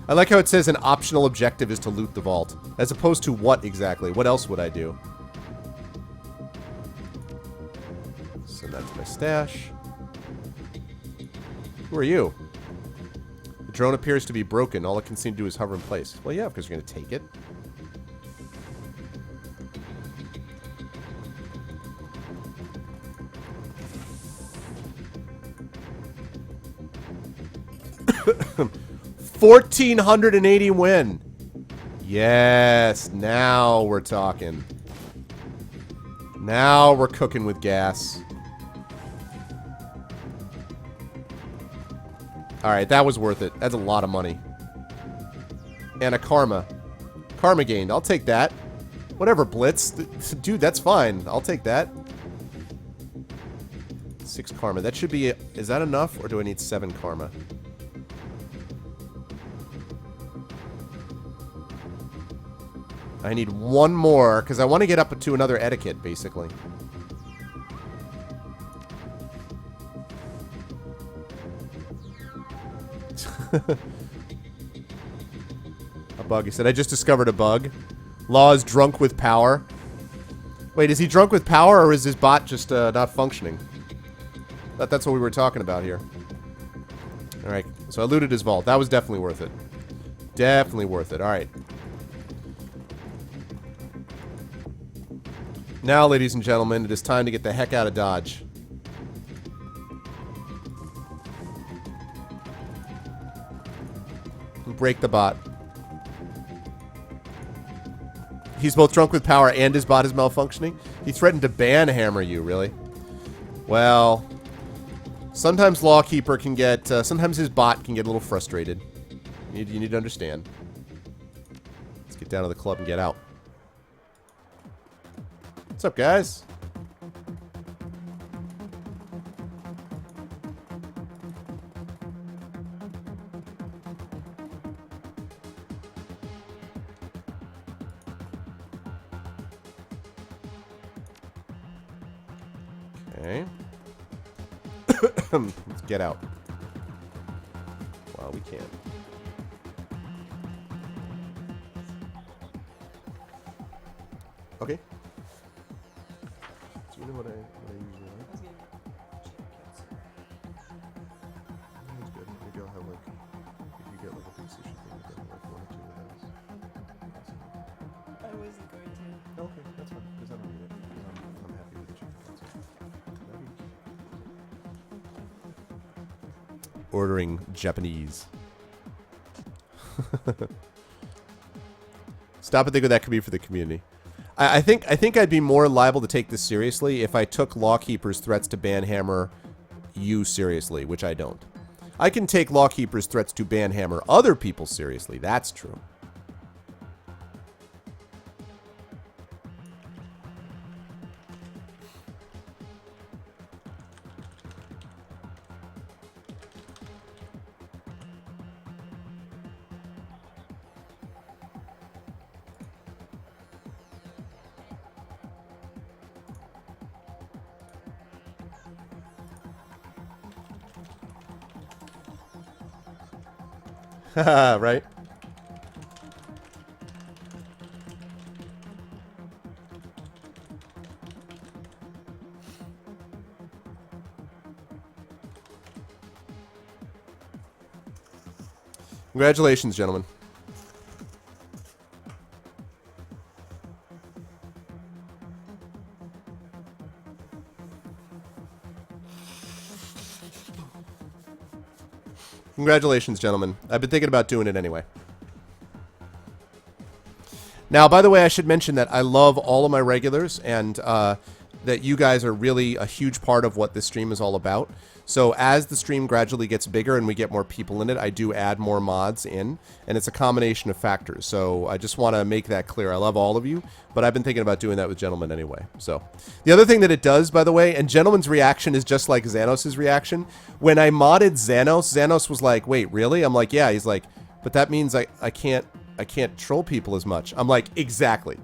I like how it says an optional objective is to loot the vault. As opposed to what exactly? What else would I do? Send that to my stash. Who are you? The drone appears to be broken. All it can seem to do is hover in place. Well, yeah, because you're going to take it. $1,480 win. Yes, now we're talking. Now we're cooking with gas. Alright, that was worth it. That's a lot of money. And a karma. Karma gained. I'll take that. Whatever, Blitz. Dude, that's fine. I'll take that. 6 karma. That should be... Is that enough, or do I need 7 karma? I need 1 more, because I want to get up to another etiquette, basically. A bug. He said, I just discovered a bug. Law is drunk with power. Wait, is he drunk with power, or is his bot just not functioning? Thought that's what we were talking about here. Alright, so I looted his vault. That was definitely worth it. Definitely worth it. Alright. Now, ladies and gentlemen, it is time to get the heck out of Dodge. Break the bot. He's both drunk with power and his bot is malfunctioning? He threatened to ban hammer you, really? Well, sometimes Lawkeeper can get... sometimes his bot can get a little frustrated. You need to understand. Let's get down to the club and get out. What's up, guys? Okay. Let's get out. While we can. Okay. So you know what I usually like? That's good. Maybe I'll have like, if you get like a big sushi thing, you get like 1 or 2 of those. I wasn't going to. Okay, that's fine. Because I don't need it. I'm happy with the chicken. Ordering Japanese. Stop and think what that could be for the community. I think I'd be more liable to take this seriously if I took Lawkeeper's threats to ban hammer you seriously, which I don't. I can take Lawkeeper's threats to ban hammer other people seriously. That's true. Right? Congratulations, gentlemen. Congratulations, gentlemen. I've been thinking about doing it anyway. Now, by the way, I should mention that I love all of my regulars, and that you guys are really a huge part of what this stream is all about. So as the stream gradually gets bigger and we get more people in it, I do add more mods in, and it's a combination of factors. So I just want to make that clear. I love all of you, but I've been thinking about doing that with gentlemen anyway. So the other thing that it does, by the way, and gentleman's reaction is just like Xanos' reaction. When I modded Xanos, Xanos was like, wait, really? I'm like, yeah. He's like, but that means I can't troll people as much. I'm like, exactly.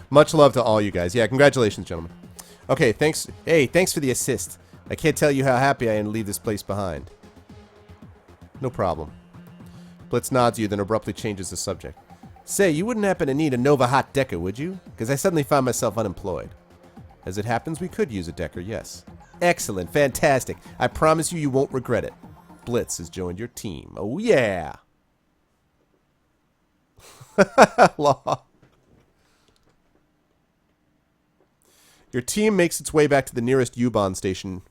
Much love to all you guys. Yeah, congratulations, gentlemen. Okay, thanks. Hey, thanks for the assist. I can't tell you how happy I am to leave this place behind. No problem. Blitz nods you, then abruptly changes the subject. Say, you wouldn't happen to need a Nova Hot Decker, would you? Because I suddenly found myself unemployed. As it happens, we could use a Decker, yes. Excellent, fantastic. I promise you, you won't regret it. Blitz has joined your team. Oh, yeah. Law. Your team makes its way back to the nearest U-Bahn station.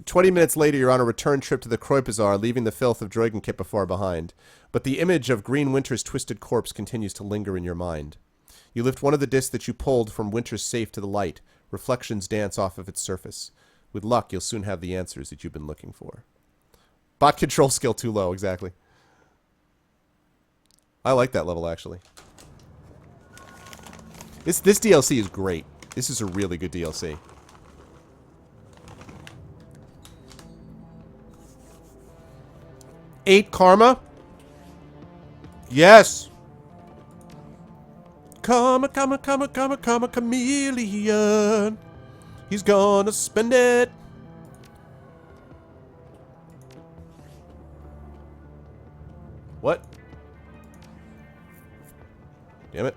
20 minutes later, you're on a return trip to the Kroy Bazaar, leaving the filth of Dragonkippa far behind. But the image of Green Winter's twisted corpse continues to linger in your mind. You lift one of the discs that you pulled from Winter's safe to the light. Reflections dance off of its surface. With luck, you'll soon have the answers that you've been looking for. Bot control skill too low, exactly. I like that level, actually. This DLC is great. This is a really good DLC. Eight karma? Yes! Karma, chameleon. He's gonna spend it. What? Damn it.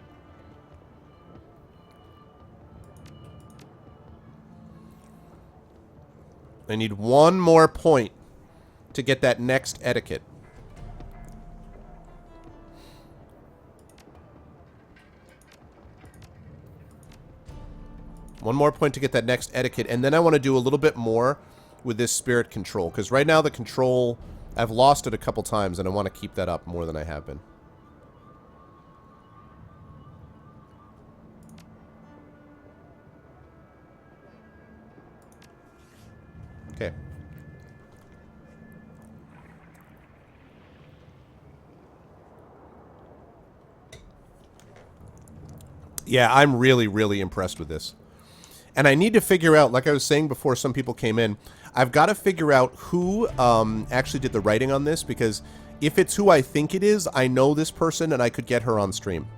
I need one more point to get that next etiquette. One more point to get that next etiquette, and then I want to do a little bit more with this spirit control, because right now the control, I've lost it a couple times, and I want to keep that up more than I have been. Okay. Yeah, I'm really, really impressed with this. And I need to figure out, like I was saying before some people came in, I've got to figure out who actually did the writing on this, because if it's who I think it is, I know this person and I could get her on stream.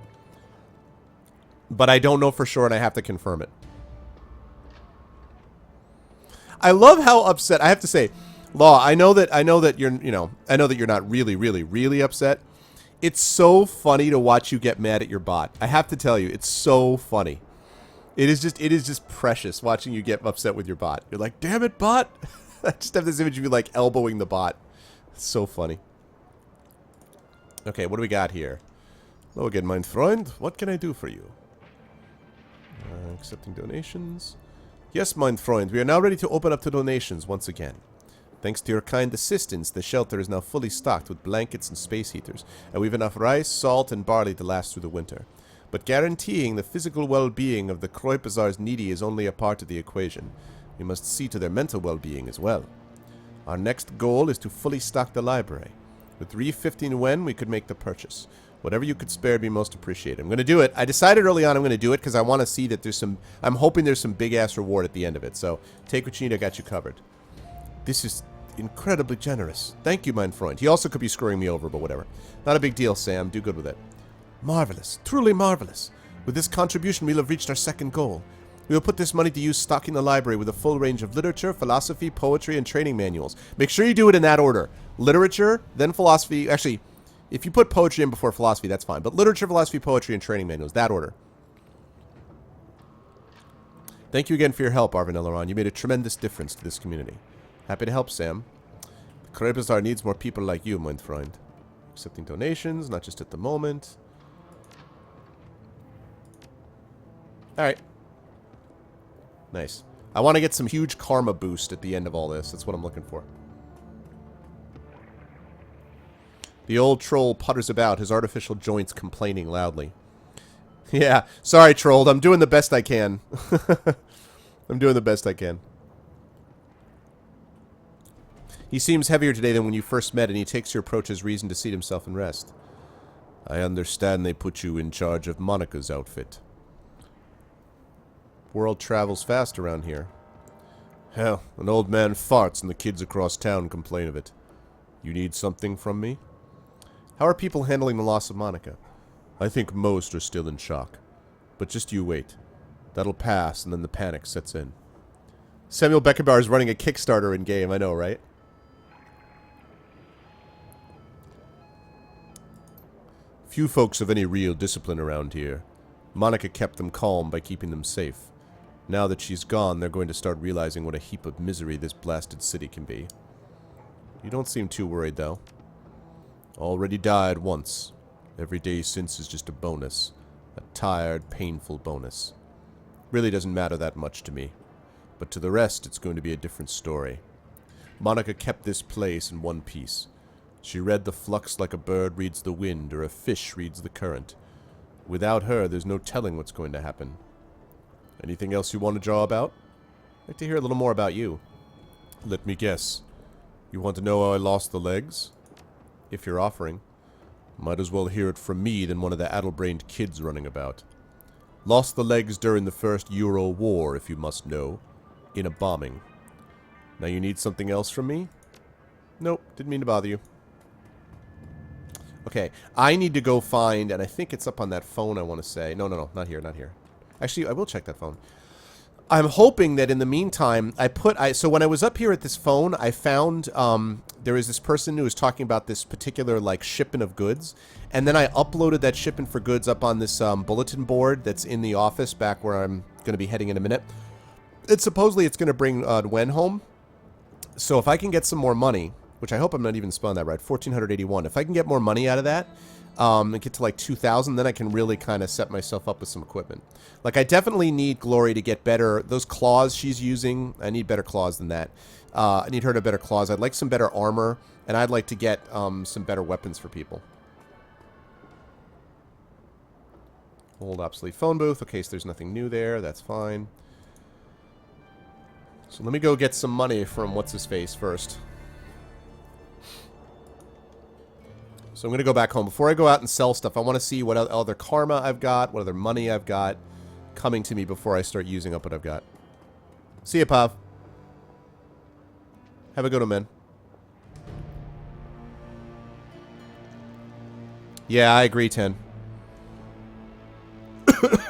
But I don't know for sure, and I have to confirm it. I love how upset. I have to say, Law, I know that you're, I know that you're not really, really, really upset. It's so funny to watch you get mad at your bot. I have to tell you, it's so funny. It is just precious watching you get upset with your bot. You're like, damn it, bot. I just have this image of you like elbowing the bot. It's so funny. Okay, what do we got here? Hello again, mein Freund. What can I do for you? Accepting donations. Yes, mein Freund. We are now ready to open up to donations once again. Thanks to your kind assistance, the shelter is now fully stocked with blankets and space heaters, and we've enough rice, salt, and barley to last through the winter. But guaranteeing the physical well-being of the Kroi Bazaar's needy is only a part of the equation. We must see to their mental well-being as well. Our next goal is to fully stock the library. With 350 Nguyen, we could make the purchase. Whatever you could spare would be most appreciated. I'm going to do it. I decided early on I'm going to do it because I want to see that there's some... I'm hoping there's some big-ass reward at the end of it. So, take what you need. I got you covered. This is incredibly generous. Thank you, mein Freund. He also could be screwing me over, but whatever. Not a big deal, Sam. Do good with it. Marvelous. Truly marvelous. With this contribution, we'll have reached our second goal. We will put this money to use stocking the library with a full range of literature, philosophy, poetry, and training manuals. Make sure you do it in that order. Literature, then philosophy. Actually, if you put poetry in before philosophy, that's fine. But literature, philosophy, poetry, and training manuals. That order. Thank you again for your help, Arvin Elleron. You made a tremendous difference to this community. Happy to help, Sam. The Kroi Bazaar needs more people like you, mein Freund. Accepting donations, not just at the moment. Alright. Nice. I want to get some huge karma boost at the end of all this. That's what I'm looking for. The old troll putters about, his artificial joints complaining loudly. Yeah, sorry, trolled. I'm doing the best I can. I'm doing the best I can. He seems heavier today than when you first met, and he takes your approach as reason to seat himself and rest. I understand they put you in charge of Monica's outfit. World travels fast around here. Hell, an old man farts and the kids across town complain of it. You need something from me? How are people handling the loss of Monica? I think most are still in shock. But just you wait. That'll pass, and then the panic sets in. Samuel Beckenbauer is running a Kickstarter in-game, I know, right? Few folks have any real discipline around here. Monica kept them calm by keeping them safe. Now that she's gone, they're going to start realizing what a heap of misery this blasted city can be. You don't seem too worried, though. Already died once. Every day since is just a bonus. A tired, painful bonus. Really doesn't matter that much to me. But to the rest, it's going to be a different story. Monica kept this place in one piece. She read the flux like a bird reads the wind, or a fish reads the current. Without her, there's no telling what's going to happen. Anything else you want to draw about? I'd like to hear a little more about you. Let me guess. You want to know how I lost the legs? If you're offering. Might as well hear it from me than one of the addle-brained kids running about. Lost the legs during the first Euro War, if you must know. In a bombing. Now you need something else from me? Nope, didn't mean to bother you. Okay, I need to go find, and I think it's up on that phone I want to say. No, not here, not here. Actually, I will check that phone. I'm hoping that in the meantime, so when I was up here at this phone, I found, there is this person who was talking about this particular, like, shipment of goods, and then I uploaded that shipment for goods up on this, bulletin board that's in the office back where I'm going to be heading in a minute. Supposedly it's going to bring, Wen home. So if I can get some more money, which I hope I'm not even spelling that right, 1,481. If I can get more money out of that, and get to like 2,000, then I can really kind of set myself up with some equipment. Like, I definitely need Glory to get better. Those claws she's using, I need better claws than that. I need her to better claws. I'd like some better armor, and I'd like to get some better weapons for people. Old obsolete phone booth. Okay, so there's nothing new there. That's fine. So let me go get some money from what's-his-face first. So I'm going to go back home. Before I go out and sell stuff, I want to see what other karma I've got, what other money I've got coming to me before I start using up what I've got. See ya, Pav. Have a good one, man. Yeah, I agree, 10.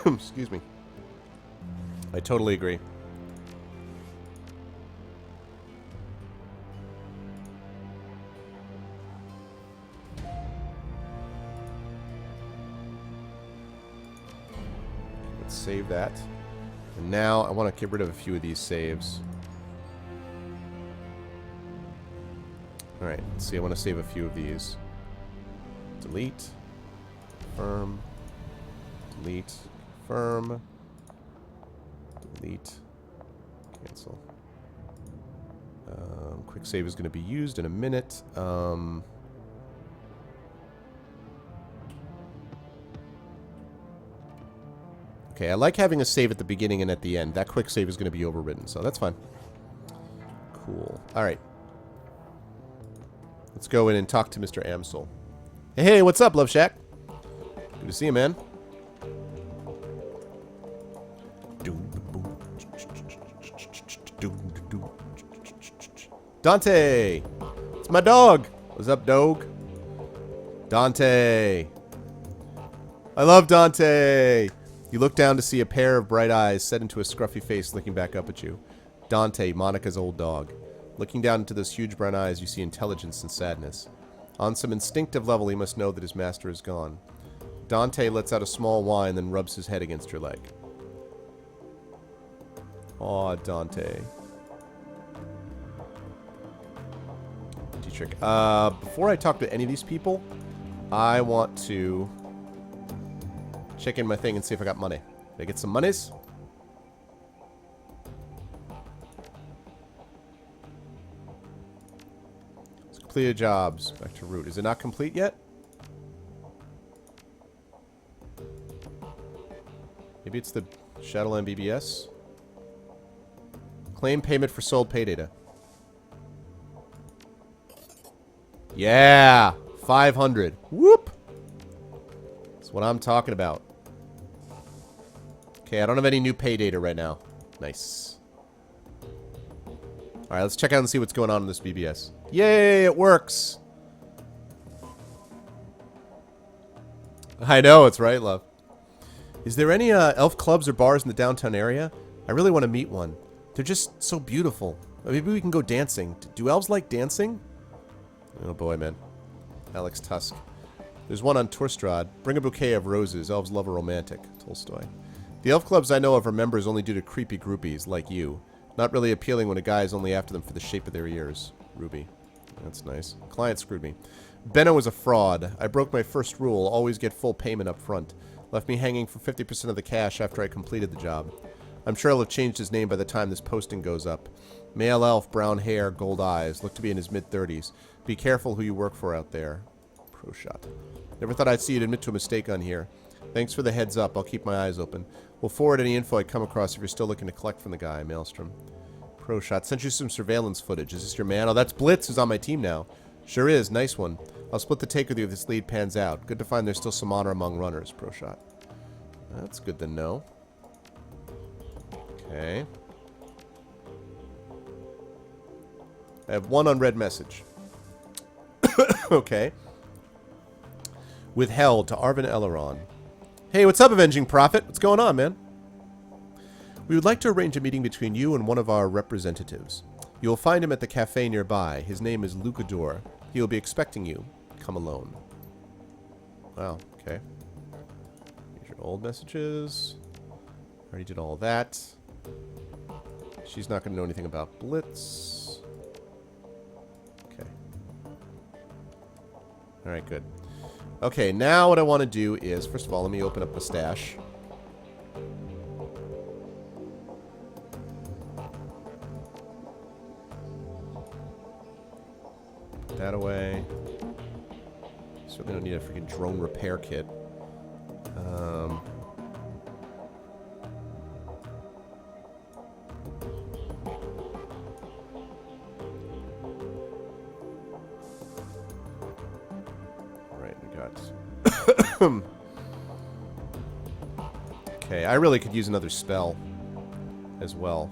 Excuse Excuse me. I totally agree. Let's save that. And now I want to get rid of a few of these saves. Alright, let's see. I want to save a few of these. Delete. Confirm. Delete. Confirm. Delete. Cancel. Quick save is going to be used in a minute. Okay, I like having a save at the beginning and at the end. That quick save is going to be overridden, so that's fine. Cool. Alright. Let's go in and talk to Mr. Amsel. Hey, what's up, Love Shack? Good to see you, man. Dante! It's my dog! What's up, dog? Dante! I love Dante! You look down to see a pair of bright eyes set into a scruffy face looking back up at you. Dante, Monica's old dog. Looking down into those huge brown eyes, you see intelligence and sadness. On some instinctive level, he must know that his master is gone. Dante lets out a small whine, then rubs his head against your leg. Aw, Dante. D-trick. Before I talk to any of these people, I want to check in my thing and see if I got money. Did I get some monies? Let's clear jobs. Back to route. Is it not complete yet? Maybe it's the Shadowrun BBS? Claim payment for sold pay data. Yeah! 500. Whoop! That's what I'm talking about. Okay, I don't have any new pay data right now. Nice. Alright, let's check out and see what's going on in this BBS. Yay, it works! I know, it's right, love. Is there any elf clubs or bars in the downtown area? I really want to meet one. They're just so beautiful. Maybe we can go dancing. Do elves like dancing? Oh boy, man. Alex Tusk. There's one on Torstrad. Bring a bouquet of roses. Elves love a romantic. Tolstoy. The elf clubs I know of are members only due to creepy groupies, like you. Not really appealing when a guy is only after them for the shape of their ears. Ruby. That's nice. Client screwed me. Benno was a fraud. I broke my first rule. Always get full payment up front. Left me hanging for 50% of the cash after I completed the job. I'm sure he'll have changed his name by the time this posting goes up. Male elf, brown hair, gold eyes. Look to be in his mid-30s. Be careful who you work for out there. Pro shot. Never thought I'd see you admit to a mistake on here. Thanks for the heads up. I'll keep my eyes open. We'll forward any info I come across if you're still looking to collect from the guy, Maelstrom. Pro shot. Sent you some surveillance footage. Is this your man? Oh, that's Blitz, who's on my team now. Sure is. Nice one. I'll split the take with you if this lead pans out. Good to find there's still some honor among runners. Pro shot. That's good to know. Okay. I have one unread message. Okay. Withheld to Arvin Eleron. Hey, what's up, Avenging Prophet? What's going on, man? We would like to arrange a meeting between you and one of our representatives. You will find him at the cafe nearby. His name is Lucador. He will be expecting you. Come alone. Wow, okay. Here's your old messages. Already did all that. She's not going to know anything about Blitz. Okay. Alright, good. Okay, now what I want to do is, first of all, let me open up the stash. Put that away. Certainly don't need a freaking drone repair kit. Okay, I really could use another spell as well.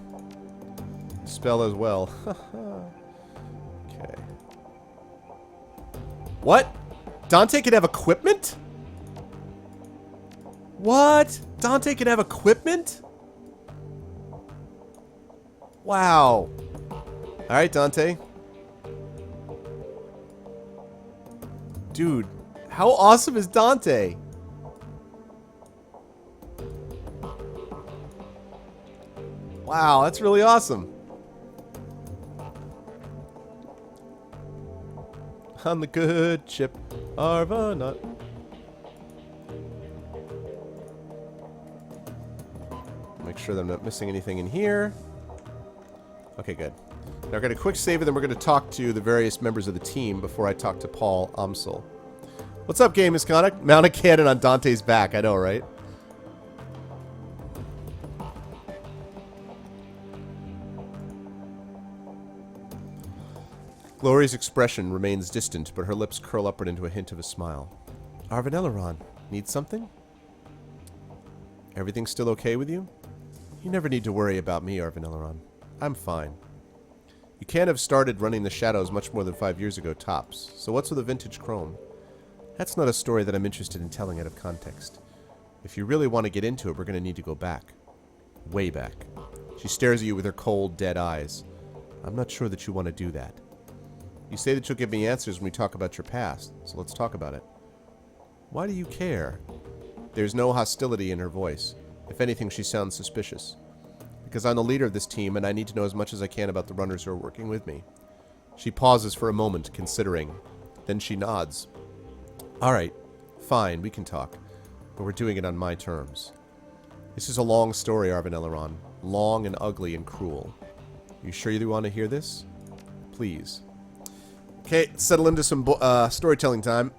Spell as well. Okay. What? Dante could have equipment? What? Dante can have equipment? Wow. Alright, Dante. Dude, how awesome is Dante? Wow, that's really awesome. On the good ship, Arvanut. Make sure that I'm not missing anything in here. Okay, good. Now, I've got a quick save, and then we're going to talk to the various members of the team before I talk to Paul Amsel. What's up, game Misconic? Mount a cannon on Dante's back. I know, right? Glory's expression remains distant, but her lips curl upward into a hint of a smile. Arvanelleron, need something? Everything still okay with you? You never need to worry about me, Arvanelleron. I'm fine. You can't have started running the shadows much more than 5 years ago, tops. So what's with the vintage chrome? That's not a story that I'm interested in telling out of context. If you really want to get into it, we're going to need to go back. Way back. She stares at you with her cold, dead eyes. I'm not sure that you want to do that. You say that you'll give me answers when we talk about your past, so let's talk about it. Why do you care? There's no hostility in her voice. If anything, she sounds suspicious. Because I'm the leader of this team, and I need to know as much as I can about the runners who are working with me. She pauses for a moment, considering. Then she nods. Alright, fine, we can talk. But we're doing it on my terms. This is a long story, Arvanelleron. Long and ugly and cruel. You sure you want to hear this? Please. Okay, settle into some storytelling time.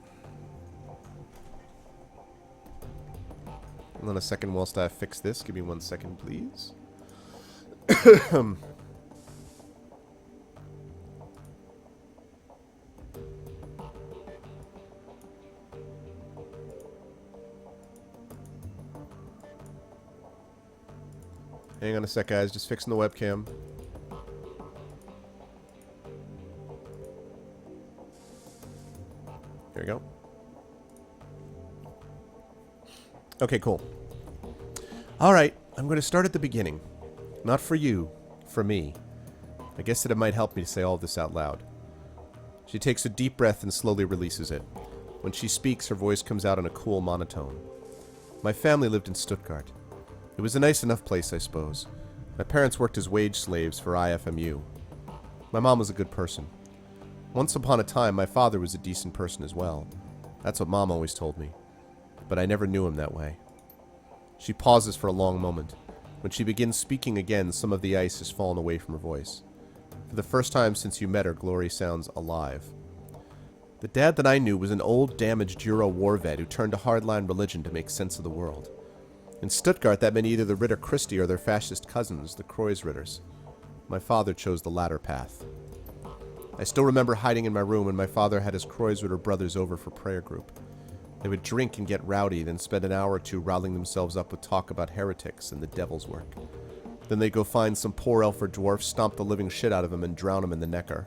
Hold on a second whilst I fix this. Give me 1 second, please. Hang on a sec, guys. Just fixing the webcam. There we go. Okay, cool. Alright, I'm going to start at the beginning. Not for you, for me. I guess that it might help me to say all this out loud. She takes a deep breath and slowly releases it. When she speaks, her voice comes out in a cool monotone. My family lived in Stuttgart. It was a nice enough place, I suppose. My parents worked as wage slaves for IFMU. My mom was a good person. Once upon a time, my father was a decent person as well. That's what Mom always told me. But I never knew him that way. She pauses for a long moment. When she begins speaking again, some of the ice has fallen away from her voice. For the first time since you met her, Glory sounds alive. The dad that I knew was an old, damaged Euro war vet who turned to hardline religion to make sense of the world. In Stuttgart, that meant either the Ritter Christi or their fascist cousins, the Kreuzritters. My father chose the latter path. I still remember hiding in my room when my father had his Kreuzritter brothers over for prayer group. They would drink and get rowdy, then spend an hour or two riling themselves up with talk about heretics and the devil's work. Then they'd go find some poor elf or dwarf, stomp the living shit out of him, and drown him in the Neckar.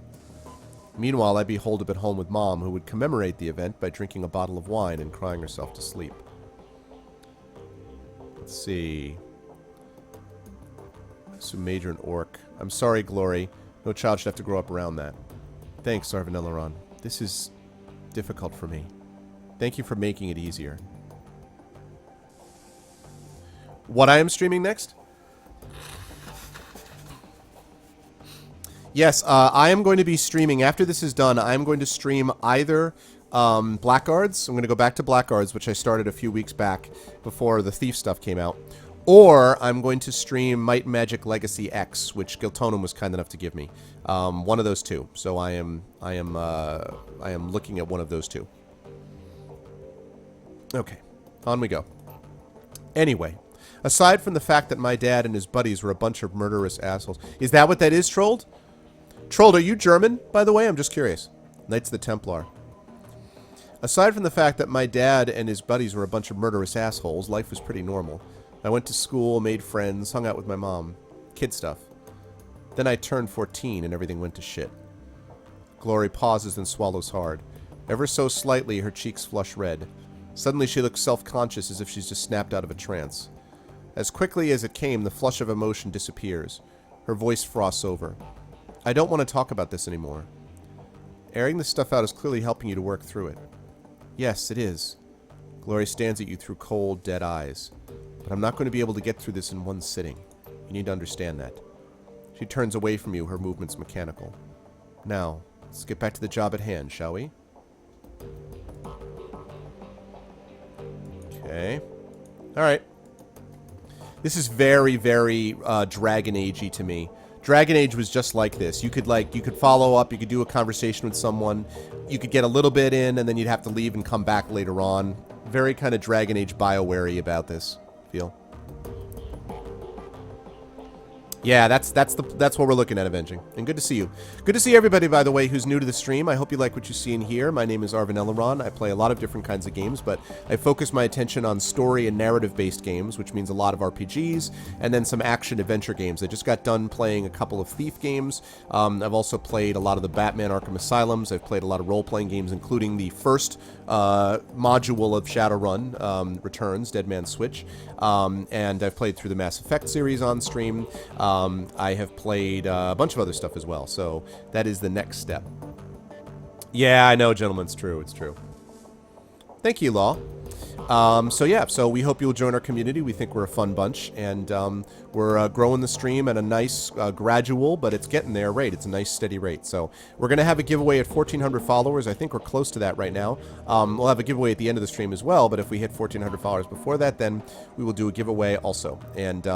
Meanwhile, I'd be holed up at home with Mom, who would commemorate the event by drinking a bottle of wine and crying herself to sleep. Let's see. So Major and Orc. I'm sorry, Glory. No child should have to grow up around that. Thanks, Arvanelleron. This is difficult for me. Thank you for making it easier. What I am streaming next? Yes, I am going to be streaming, after this is done, I am going to stream either Blackguards. I'm going to go back to Blackguards, which I started a few weeks back before the Thief stuff came out. Or I'm going to stream Might and Magic Legacy X, which Giltonum was kind enough to give me. One of those two. So I am looking at one of those two. Okay, on we go. Anyway, aside from the fact that my dad and his buddies were a bunch of murderous assholes. Is that what that is, Trolled? Trolled, are you German, by the way? I'm just curious. Knights of the Templar. Aside from the fact that my dad and his buddies were a bunch of murderous assholes, life was pretty normal. I went to school, made friends, hung out with my mom. Kid stuff. Then I turned 14 and everything went to shit. Glory pauses and swallows hard. Ever so slightly, her cheeks flush red. Suddenly she looks self-conscious as if she's just snapped out of a trance. As quickly as it came, the flush of emotion disappears. Her voice frosts over. I don't want to talk about this anymore. Airing this stuff out is clearly helping you to work through it. Yes, it is. Glory stands at you through cold, dead eyes. But I'm not going to be able to get through this in one sitting. You need to understand that. She turns away from you, her movements mechanical. Now, let's get back to the job at hand, shall we? Okay. Alright. This is very, very Dragon Age-y to me. Dragon Age was just like this. You could follow up, you could do a conversation with someone, you could get a little bit in, and then you'd have to leave and come back later on. Very kind of Dragon Age BioWare-y about this feel. Yeah, that's what we're looking at avenging. And good to see you. Good to see everybody, by the way, who's new to the stream. I hope you like what you see in here. My name is Arvin Eleron. I play a lot of different kinds of games, but I focus my attention on story and narrative-based games, which means a lot of RPGs, and then some action-adventure games. I just got done playing a couple of Thief games. I've also played a lot of the Batman Arkham Asylums. I've played a lot of role-playing games, including the first module of Shadowrun Returns, Dead Man's Switch. And I've played through the Mass Effect series on stream. I have played a bunch of other stuff as well, so that is the next step. Yeah, I know, gentlemen, it's true, it's true. Thank you, Law. So yeah, so we hope you'll join our community. We think we're a fun bunch, and we're growing the stream at a nice, gradual, but it's getting there rate. It's a nice, steady rate. So we're going to have a giveaway at 1,400 followers. I think we're close to that right now. We'll have a giveaway at the end of the stream as well, but if we hit 1,400 followers before that, then we will do a giveaway also. And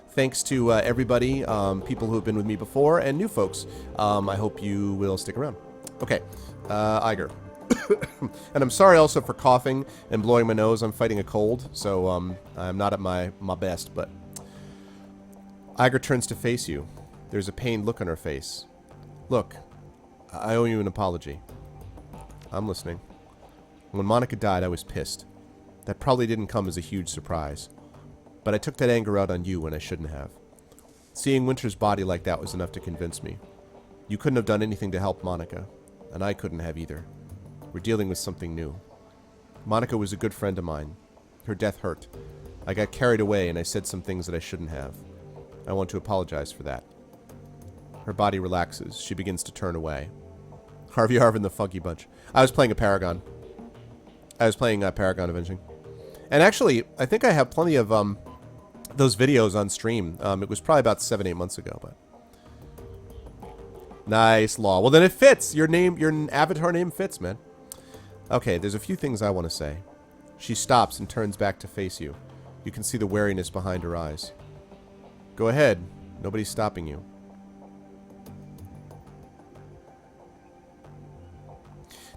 thanks to everybody, people who have been with me before, and new folks. I hope you will stick around. Okay, Iger. And I'm sorry also for coughing and blowing my nose. I'm fighting a cold, so I'm not at my best, but... Iger turns to face you. There's a pained look on her face. Look, I owe you an apology. I'm listening. When Monica died, I was pissed. That probably didn't come as a huge surprise. But I took that anger out on you when I shouldn't have. Seeing Winter's body like that was enough to convince me. You couldn't have done anything to help Monica, and I couldn't have either. We're dealing with something new. Monica was a good friend of mine. Her death hurt. I got carried away and I said some things that I shouldn't have. I want to apologize for that. Her body relaxes. She begins to turn away. Harvey Harvin the Funky Bunch. I was playing a Paragon. I was playing Paragon Avenging. And actually, I think I have plenty of those videos on stream. It was probably about 7-8 months ago, but... Nice, Law. Well, then it fits. Your name, your avatar name fits, man. Okay, there's a few things I want to say. She stops and turns back to face you. You can see the wariness behind her eyes. Go ahead. Nobody's stopping you.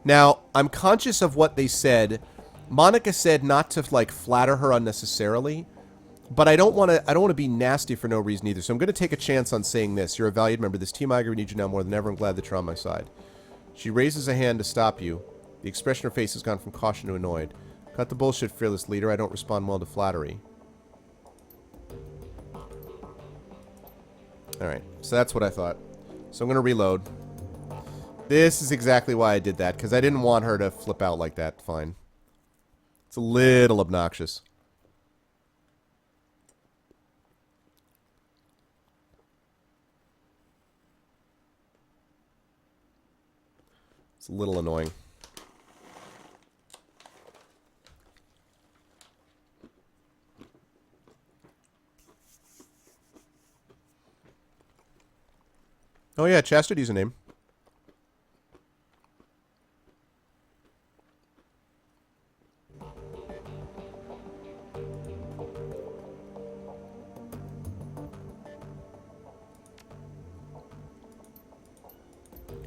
Now, I'm conscious of what they said. Monica said not to, like, flatter her unnecessarily. But I don't want to be nasty for no reason either. So I'm going to take a chance on saying this. You're a valued member of this team, Iger. We need you now more than ever. I'm glad that you're on my side. She raises a hand to stop you. The expression on her face has gone from caution to annoyed. Cut the bullshit, fearless leader. I don't respond well to flattery. Alright, so that's what I thought. So I'm going to reload. This is exactly why I did that, because I didn't want her to flip out like that. Fine. It's a little obnoxious. It's a little annoying. Oh yeah, Chastity's a name.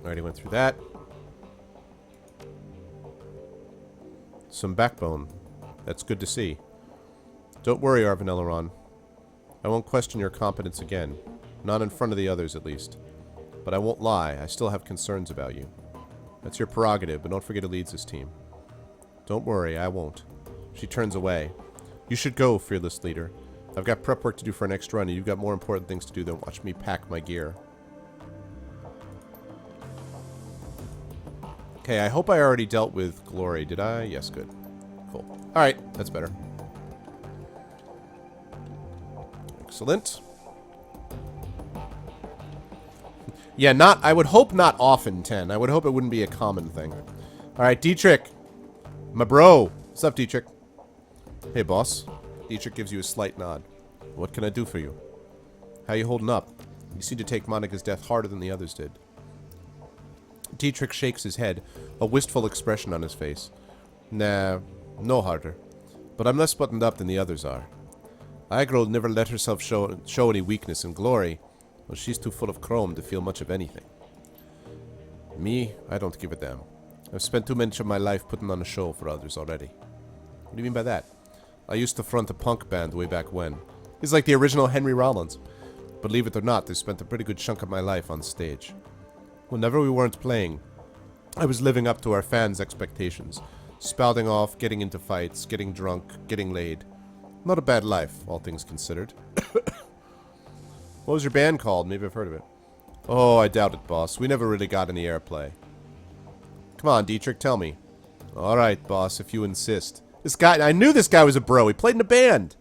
Already went through that. Some backbone. That's good to see. Don't worry, Arvin Eleron. I won't question your competence again. Not in front of the others, at least. But I won't lie, I still have concerns about you. That's your prerogative, but don't forget who leads this team. Don't worry, I won't. She turns away. You should go, fearless leader. I've got prep work to do for our next run, and you've got more important things to do than watch me pack my gear. Okay, I hope I already dealt with Glory. Did I? Yes, good. Cool. Alright, that's better. Excellent. Yeah, I would hope not often, 10. I would hope it wouldn't be a common thing. Alright, Dietrich. My bro. What's up, Dietrich? Hey, boss. Dietrich gives you a slight nod. What can I do for you? How you holding up? You seem to take Monica's death harder than the others did. Dietrich shakes his head, a wistful expression on his face. Nah, no harder. But I'm less buttoned up than the others are. Aigro never let herself show any weakness in glory. Well, she's too full of chrome to feel much of anything. Me, I don't give a damn. I've spent too much of my life putting on a show for others already. What do you mean by that? I used to front a punk band way back when. He's like the original Henry Rollins. Believe it or not, I spent a pretty good chunk of my life on stage. Whenever we weren't playing, I was living up to our fans' expectations. Spouting off, getting into fights, getting drunk, getting laid. Not a bad life, all things considered. What was your band called? Maybe I've heard of it. Oh, I doubt it, boss. We never really got any airplay. Come on, Dietrich, tell me. Alright, boss, if you insist. This guy, I knew this guy was a bro. He played in a band.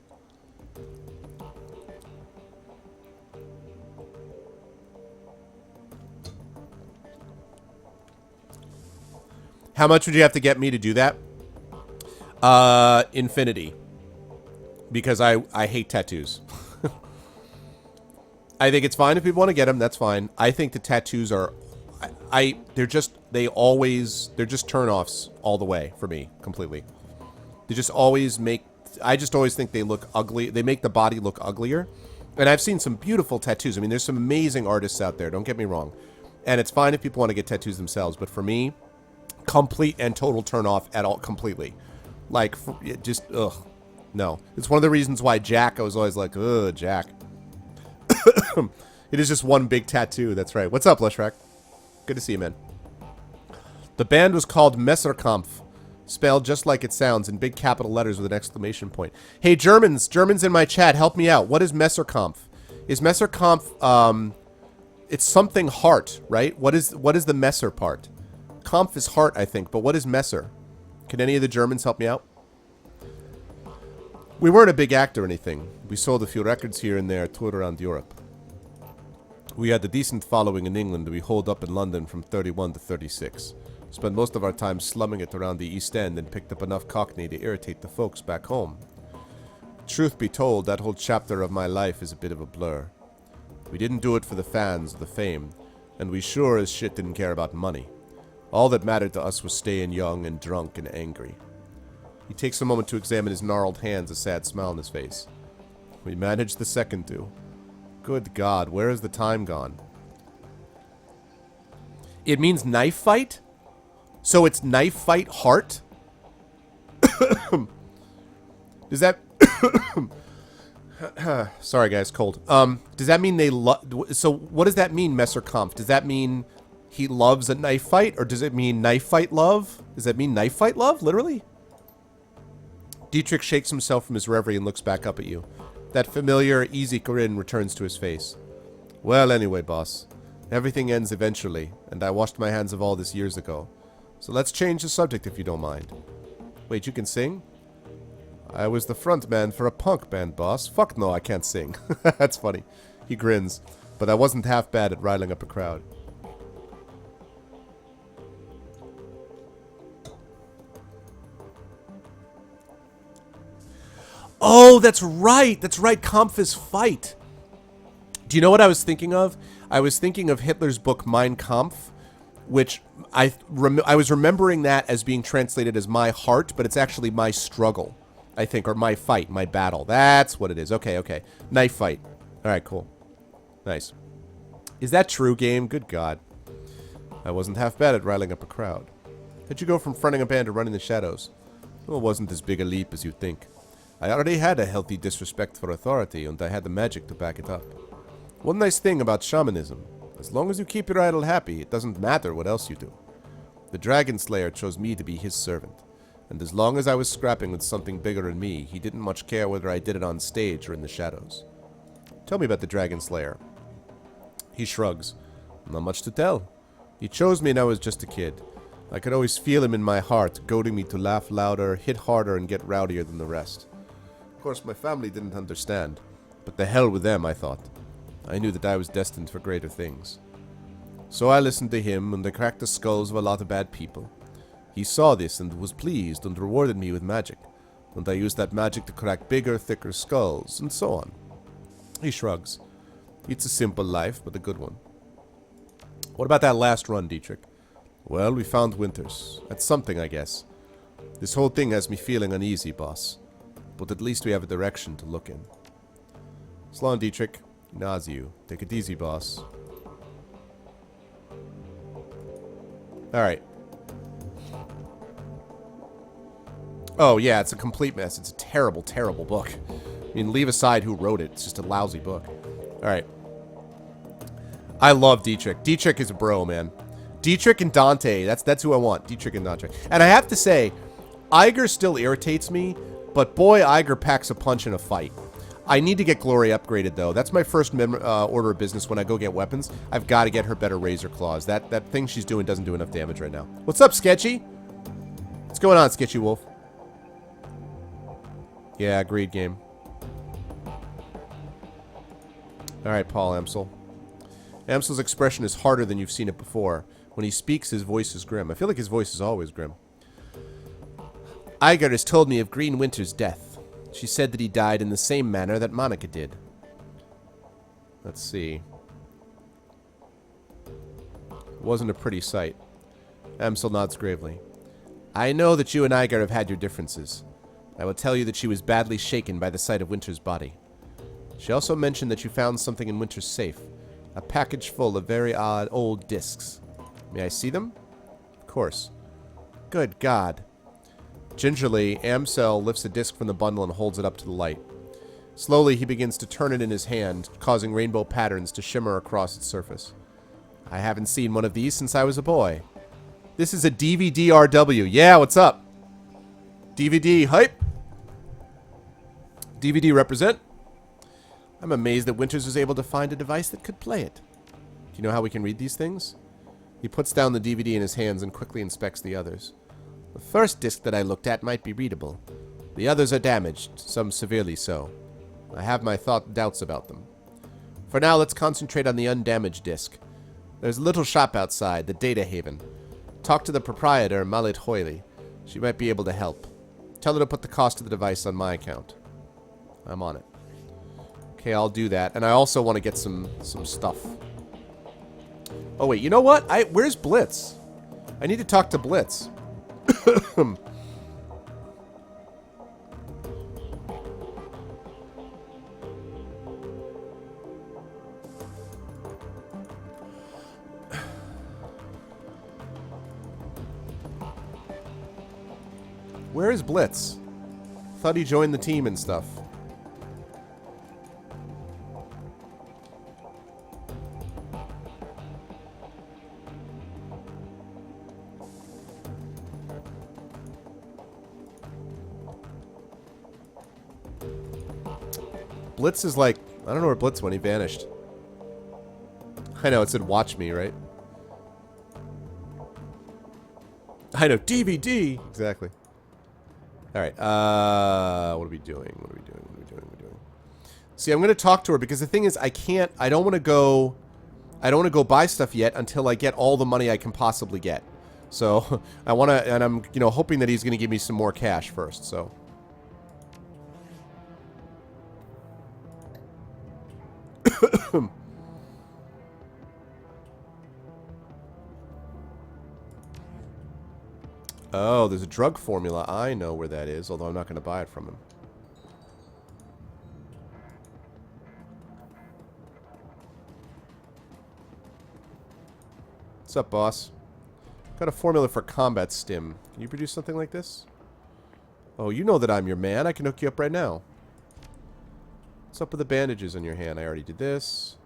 How much would you have to get me to do that? Infinity. Because I hate tattoos. I think it's fine if people want to get them. That's fine. I think the tattoos are... they're just turn-offs all the way for me, completely. They just always make... I just always think they look ugly. They make the body look uglier. And I've seen some beautiful tattoos. I mean, there's some amazing artists out there. Don't get me wrong. And it's fine if people want to get tattoos themselves. But for me, complete and total turn-off at all, completely. Like, just, ugh. No. It's one of the reasons why Jack, I was always like, ugh, Jack. It is just one big tattoo. That's right. What's up, Leshrak? Good to see you, man. The band was called Messerkampf, spelled just like it sounds in big capital letters with an exclamation point. Hey, Germans in my chat, help me out. What is Messerkampf? Is Messerkampf, it's something heart, right? What is the Messer part? Kampf is heart, I think, but what is Messer? Can any of the Germans help me out? We weren't a big act or anything. We sold a few records here and there, toured around Europe. We had a decent following in England we holed up in London from 31 to 36. Spent most of our time slumming it around the East End and picked up enough Cockney to irritate the folks back home. Truth be told, that whole chapter of my life is a bit of a blur. We didn't do it for the fans or the fame, and we sure as shit didn't care about money. All that mattered to us was staying young and drunk and angry. He takes a moment to examine his gnarled hands, a sad smile on his face. We managed the second two. Good God, where has the time gone? It means knife fight? So it's knife fight heart? Does that... Sorry guys, cold. Does that mean they love... So what does that mean, Messerkampf? Does that mean he loves a knife fight? Or does it mean knife fight love? Does that mean knife fight love? Literally? Dietrich shakes himself from his reverie and looks back up at you. That familiar, easy grin returns to his face. Well, anyway, boss. Everything ends eventually, and I washed my hands of all this years ago. So let's change the subject if you don't mind. Wait, you can sing? I was the front man for a punk band, boss. Fuck no, I can't sing. That's funny. He grins. But I wasn't half bad at riling up a crowd. Oh, that's right. That's right. Kampf is fight. Do you know what I was thinking of? I was thinking of Hitler's book Mein Kampf, which I was remembering that as being translated as my heart, but it's actually my struggle, I think, or my fight, my battle. That's what it is. Okay, okay. Knife fight. All right, cool. Nice. Is that true, game? Good God. I wasn't half bad at riling up a crowd. How'd you go from fronting a band to running the shadows? Well, it wasn't as big a leap as you think. I already had a healthy disrespect for authority, and I had the magic to back it up. One nice thing about shamanism, as long as you keep your idol happy, it doesn't matter what else you do. The Dragon Slayer chose me to be his servant, and as long as I was scrapping with something bigger than me, he didn't much care whether I did it on stage or in the shadows. Tell me about the Dragon Slayer. He shrugs. Not much to tell. He chose me when I was just a kid. I could always feel him in my heart, goading me to laugh louder, hit harder, and get rowdier than the rest. Of course, my family didn't understand, but the hell with them, I thought. I knew that I was destined for greater things. So I listened to him, and I cracked the skulls of a lot of bad people. He saw this and was pleased and rewarded me with magic, and I used that magic to crack bigger, thicker skulls, and so on. He shrugs. It's a simple life, but a good one. What about that last run, Dietrich? Well, we found Winters. That's something, I guess. This whole thing has me feeling uneasy, boss. But at least we have a direction to look in. Slán, Dietrich. He nods you. Take it easy, boss. Alright. Oh, yeah, it's a complete mess. It's a terrible, terrible book. I mean, leave aside who wrote it. It's just a lousy book. Alright. I love Dietrich. Dietrich is a bro, man. Dietrich and Dante. That's who I want. Dietrich and Dante. And I have to say, Iger still irritates me, but boy, Iger packs a punch in a fight. I need to get Glory upgraded, though. That's my first order of business when I go get weapons. I've got to get her better Razor Claws. That thing she's doing doesn't do enough damage right now. What's up, Sketchy? What's going on, Sketchy Wolf? Yeah, agreed, game. Alright, Paul Amsel. Amsel's expression is harder than you've seen it before. When he speaks, his voice is grim. I feel like his voice is always grim. Iger has told me of Green Winter's death. She said that he died in the same manner that Monica did. Let's see. It wasn't a pretty sight. Amsel nods gravely. I know that you and Iger have had your differences. I will tell you that she was badly shaken by the sight of Winter's body. She also mentioned that you found something in Winter's safe. A package full of very odd old discs. May I see them? Of course. Good God. Gingerly, Amsel lifts a disc from the bundle and holds it up to the light. Slowly, he begins to turn it in his hand, causing rainbow patterns to shimmer across its surface. I haven't seen one of these since I was a boy. This is a DVD-RW. Yeah, what's up? DVD hype. DVD represent. I'm amazed that Winters was able to find a device that could play it. Do you know how we can read these things? He puts down the DVD in his hands and quickly inspects the others. The first disc that I looked at might be readable. The others are damaged, some severely so. I have my doubts about them. For now, let's concentrate on the undamaged disc. There's a little shop outside, the Data Haven. Talk to the proprietor, Malit Hoyle. She might be able to help. Tell her to put the cost of the device on my account. I'm on it. Okay, I'll do that. And I also want to get some stuff. Oh, wait, you know what? Where's Blitz? I need to talk to Blitz. Where is Blitz? Thought he joined the team and stuff. Blitz is like, I don't know where Blitz went. He vanished. I know, it said watch me, right? I know, DVD! Exactly. Alright, what are we doing? What are we doing? What are we doing? What are we doing? See, I'm going to talk to her because the thing is, I don't want to go buy stuff yet until I get all the money I can possibly get. So, I want to, and I'm, hoping that he's going to give me some more cash first, so. Oh, there's a drug formula. I know where that is, although I'm not going to buy it from him. What's up, boss? Got a formula for combat stim. Can you produce something like this? Oh, you know that I'm your man. I can hook you up right now. What's up with the bandages on your hand? I already did this.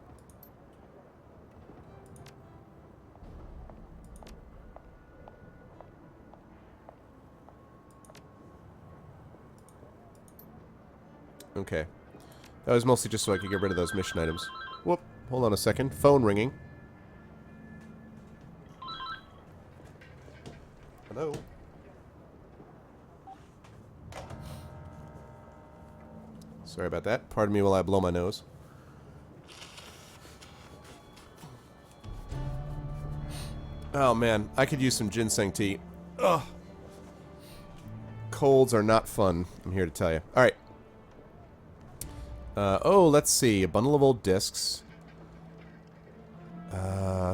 Okay. That was mostly just so I could get rid of those mission items. Whoop. Hold on a second. Phone ringing. Sorry about that. Pardon me while I blow my nose. Oh, man. I could use some ginseng tea. Ugh. Colds are not fun, I'm here to tell you. Alright. Oh, let's see. A bundle of old discs.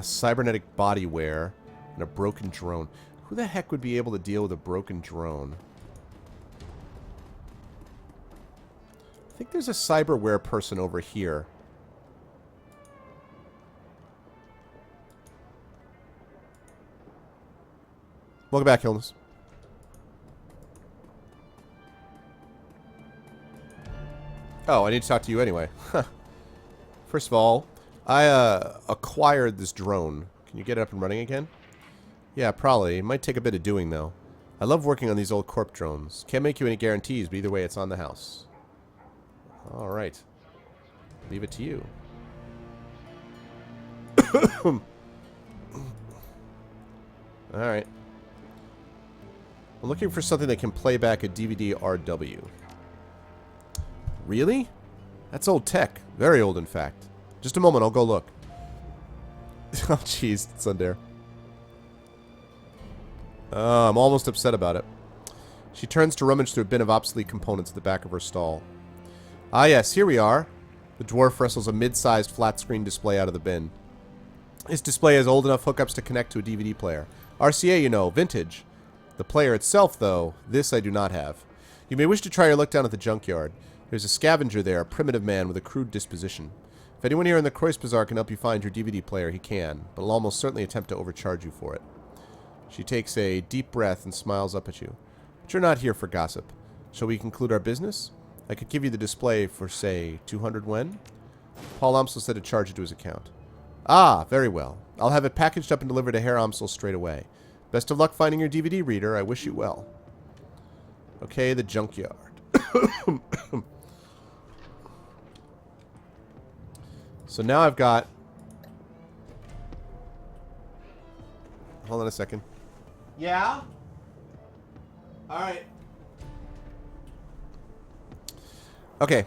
Cybernetic body wear. And a broken drone. Who the heck would be able to deal with a broken drone? I think there's a cyberware person over here. Welcome back, Hilness. Oh, I need to talk to you anyway. First of all, I acquired this drone. Can you get it up and running again? Yeah, probably. It might take a bit of doing, though. I love working on these old corp drones. Can't make you any guarantees, but either way, it's on the house. Alright. Leave it to you. Alright. I'm looking for something that can play back a DVD RW. Really? That's old tech. Very old, in fact. Just a moment, I'll go look. Oh, jeez, Sundare. I'm almost upset about it. She turns to rummage through a bin of obsolete components at the back of her stall. Ah, yes, here we are. The dwarf wrestles a mid-sized flat-screen display out of the bin. This display has old enough hookups to connect to a DVD player. RCA, you know, vintage. The player itself, though, this I do not have. You may wish to try your luck down at the junkyard. There's a scavenger there, a primitive man with a crude disposition. If anyone here in the Croix Bazaar can help you find your DVD player, he can, but will almost certainly attempt to overcharge you for it. She takes a deep breath and smiles up at you. But you're not here for gossip. Shall we conclude our business? I could give you the display for, say, 200 wen? Paul Amsel said to charge it to his account. Ah, very well. I'll have it packaged up and delivered to Herr Amsel straight away. Best of luck finding your DVD reader. I wish you well. Okay, the junkyard. So now I've got... Hold on a second. Yeah? Alright. Okay,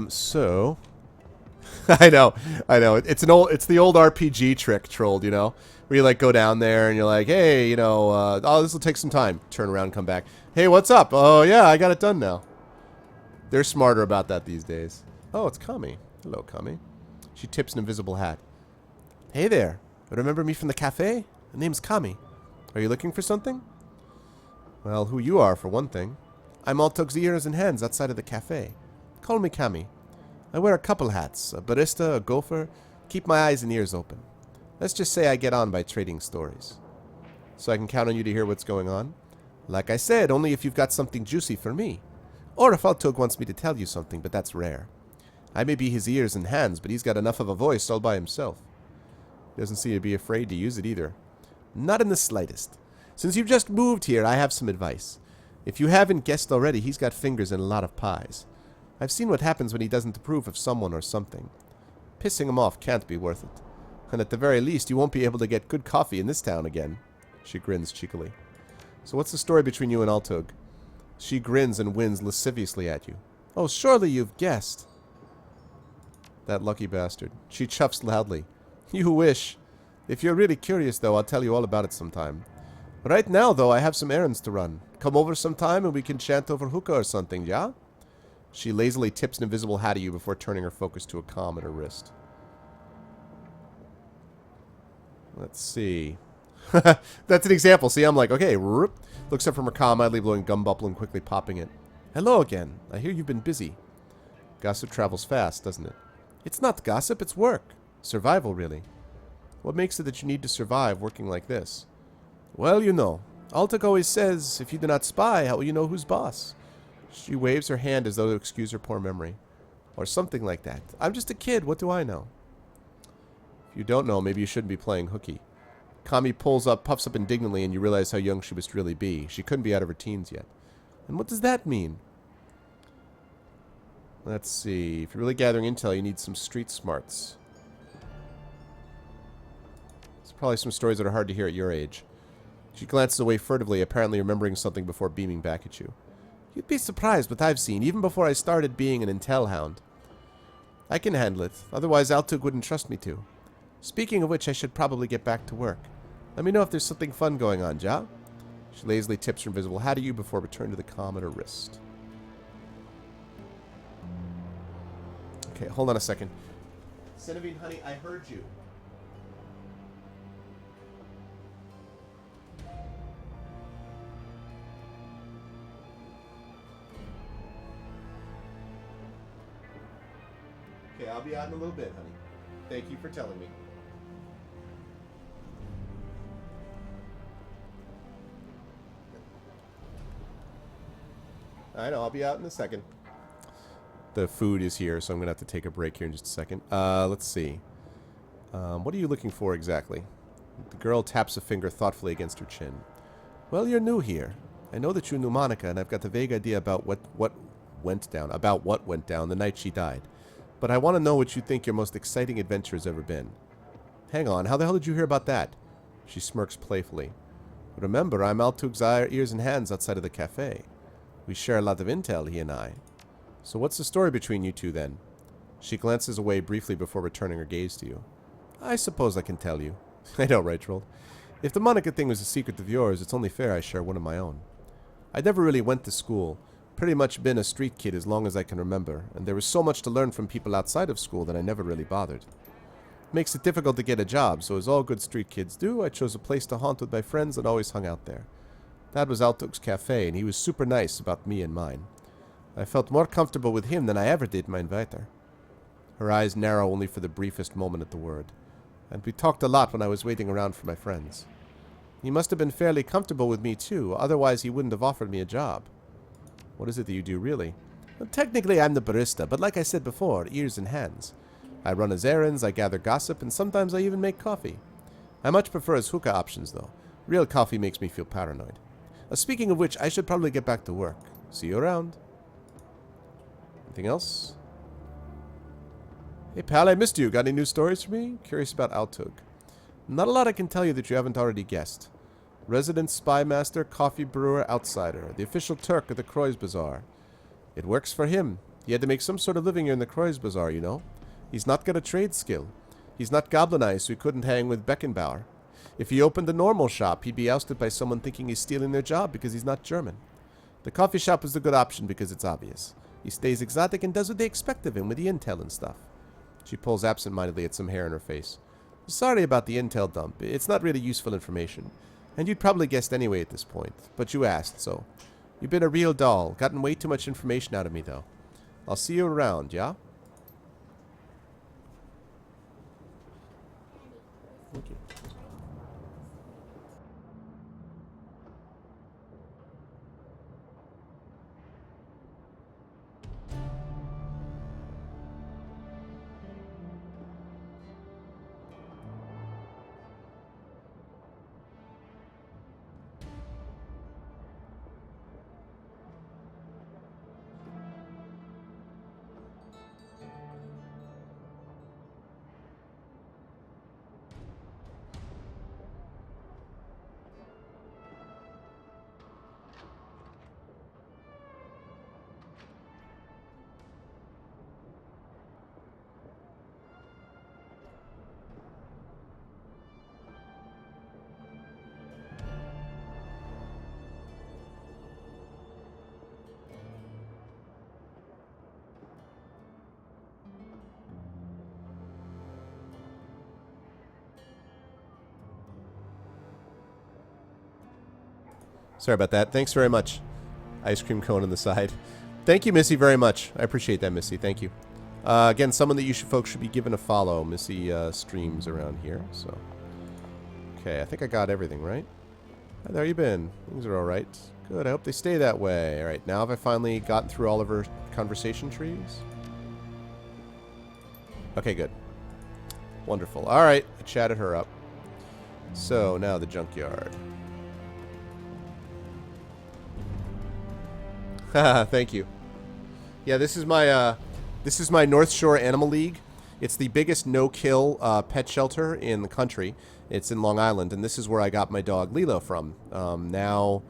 so... I know. It's the old RPG trick, Trolled, you know? Where you, like, go down there and you're like, hey, you know, oh, this will take some time. Turn around, come back. Hey, what's up? Oh, yeah, I got it done now. They're smarter about that these days. Oh, it's Kami. Hello, Kami. She tips an invisible hat. Hey there. Remember me from the cafe? The name's Kami. Are you looking for something? Well, who you are, for one thing. I'm all Tug's ears and hands outside of the cafe. Call me Kami. I wear a couple hats. A barista, a gopher. Keep my eyes and ears open. Let's just say I get on by trading stories. So I can count on you to hear what's going on? Like I said, only if you've got something juicy for me. Or if Altug wants me to tell you something, but that's rare. I may be his ears and hands, but he's got enough of a voice all by himself. He doesn't seem to be afraid to use it either. Not in the slightest. Since you've just moved here, I have some advice. If you haven't guessed already, he's got fingers in a lot of pies. I've seen what happens when he doesn't approve of someone or something. Pissing him off can't be worth it. And at the very least, you won't be able to get good coffee in this town again. She grins cheekily. So what's the story between you and Altug? She grins and wins lasciviously at you. Oh, surely you've guessed. That lucky bastard. She chuffs loudly. You wish. If you're really curious, though, I'll tell you all about it sometime. Right now, though, I have some errands to run. Come over sometime and we can chant over hookah or something, yeah? She lazily tips an invisible hat at you before turning her focus to a comm at her wrist. Let's see. That's an example. See, I'm like, okay. Whoop. Looks up from her comm, idly blowing gum bubble and quickly popping it. Hello again. I hear you've been busy. Gossip travels fast, doesn't it? It's not gossip, it's work. Survival, really. What makes it that you need to survive working like this? Well, you know. Altug always says, if you do not spy, how will you know who's boss? She waves her hand as though to excuse her poor memory. Or something like that. I'm just a kid, what do I know? If you don't know, maybe you shouldn't be playing hooky. Kami puffs up indignantly, and you realize how young she must really be. She couldn't be out of her teens yet. And what does that mean? Let's see. If you're really gathering intel, you need some street smarts. There's probably some stories that are hard to hear at your age. She glances away furtively, apparently remembering something before beaming back at you. You'd be surprised what I've seen, even before I started being an intel hound. I can handle it, otherwise Altug wouldn't trust me to. Speaking of which, I should probably get back to work. Let me know if there's something fun going on, Ja? She lazily tips her invisible hat at you before returning to the comm at her wrist. Okay, hold on a second. Cinevine, honey, I heard you. Okay, I'll be out in a little bit, honey. Thank you for telling me. I know, I'll be out in a second. The food is here, so I'm going to have to take a break here in just a second. Let's see. What are you looking for exactly? The girl taps a finger thoughtfully against her chin. Well, you're new here. I know that you knew Monica, and I've got a vague idea about what went down the night she died. But I want to know what you think your most exciting adventure has ever been. Hang on, how the hell did you hear about that? She smirks playfully. Remember, I'm Altug's ears and hands outside of the cafe. We share a lot of intel, he and I. So what's the story between you two, then? She glances away briefly before returning her gaze to you. I suppose I can tell you. I know, right, Troll? If the Monica thing was a secret of yours, it's only fair I share one of my own. I never really went to school. Pretty much been a street kid as long as I can remember, and there was so much to learn from people outside of school that I never really bothered. Makes it difficult to get a job, so as all good street kids do, I chose a place to haunt with my friends and always hung out there. That was Altug's cafe, and he was super nice about me and mine. I felt more comfortable with him than I ever did my inviter. Her eyes narrow only for the briefest moment at the word. And we talked a lot when I was waiting around for my friends. He must have been fairly comfortable with me too, otherwise he wouldn't have offered me a job. What is it that you do, really? Well, technically I'm the barista, but like I said before, ears and hands. I run his errands, I gather gossip, and sometimes I even make coffee. I much prefer his hookah options, though. Real coffee makes me feel paranoid. Speaking of which, I should probably get back to work. See you around. Anything else? Hey, pal, I missed you. Got any news stories for me? Curious about Altug. Not a lot I can tell you that you haven't already guessed. Resident spy master, coffee brewer, outsider. The official Turk of the Croix Bazaar. It works for him. He had to make some sort of living here in the Croix Bazaar, you know. He's not got a trade skill. He's not goblinized, so he couldn't hang with Beckenbauer. If he opened a normal shop, he'd be ousted by someone thinking he's stealing their job because he's not German. The coffee shop is the good option because it's obvious. He stays exotic and does what they expect of him with the intel and stuff. She pulls absent-mindedly at some hair in her face. Sorry about the intel dump. It's not really useful information. And you'd probably guessed anyway at this point. But you asked, so. You've been a real doll. Gotten way too much information out of me, though. I'll see you around, yeah? Thank you. Sorry about that. Thanks very much. Ice cream cone on the side. Thank you, Missy, very much. I appreciate that, Missy. Thank you. Again, someone that folks should be given a follow. Missy streams around here, so. Okay, I think I got everything, right? Hi there, you been? Things are alright. Good, I hope they stay that way. Alright, now have I finally gotten through all of her conversation trees? Okay, good. Wonderful. Alright, I chatted her up. So, now the junkyard. Haha, thank you. Yeah, this is my North Shore Animal League. It's the biggest no-kill pet shelter in the country. It's in Long Island, and this is where I got my dog Lilo from. Now,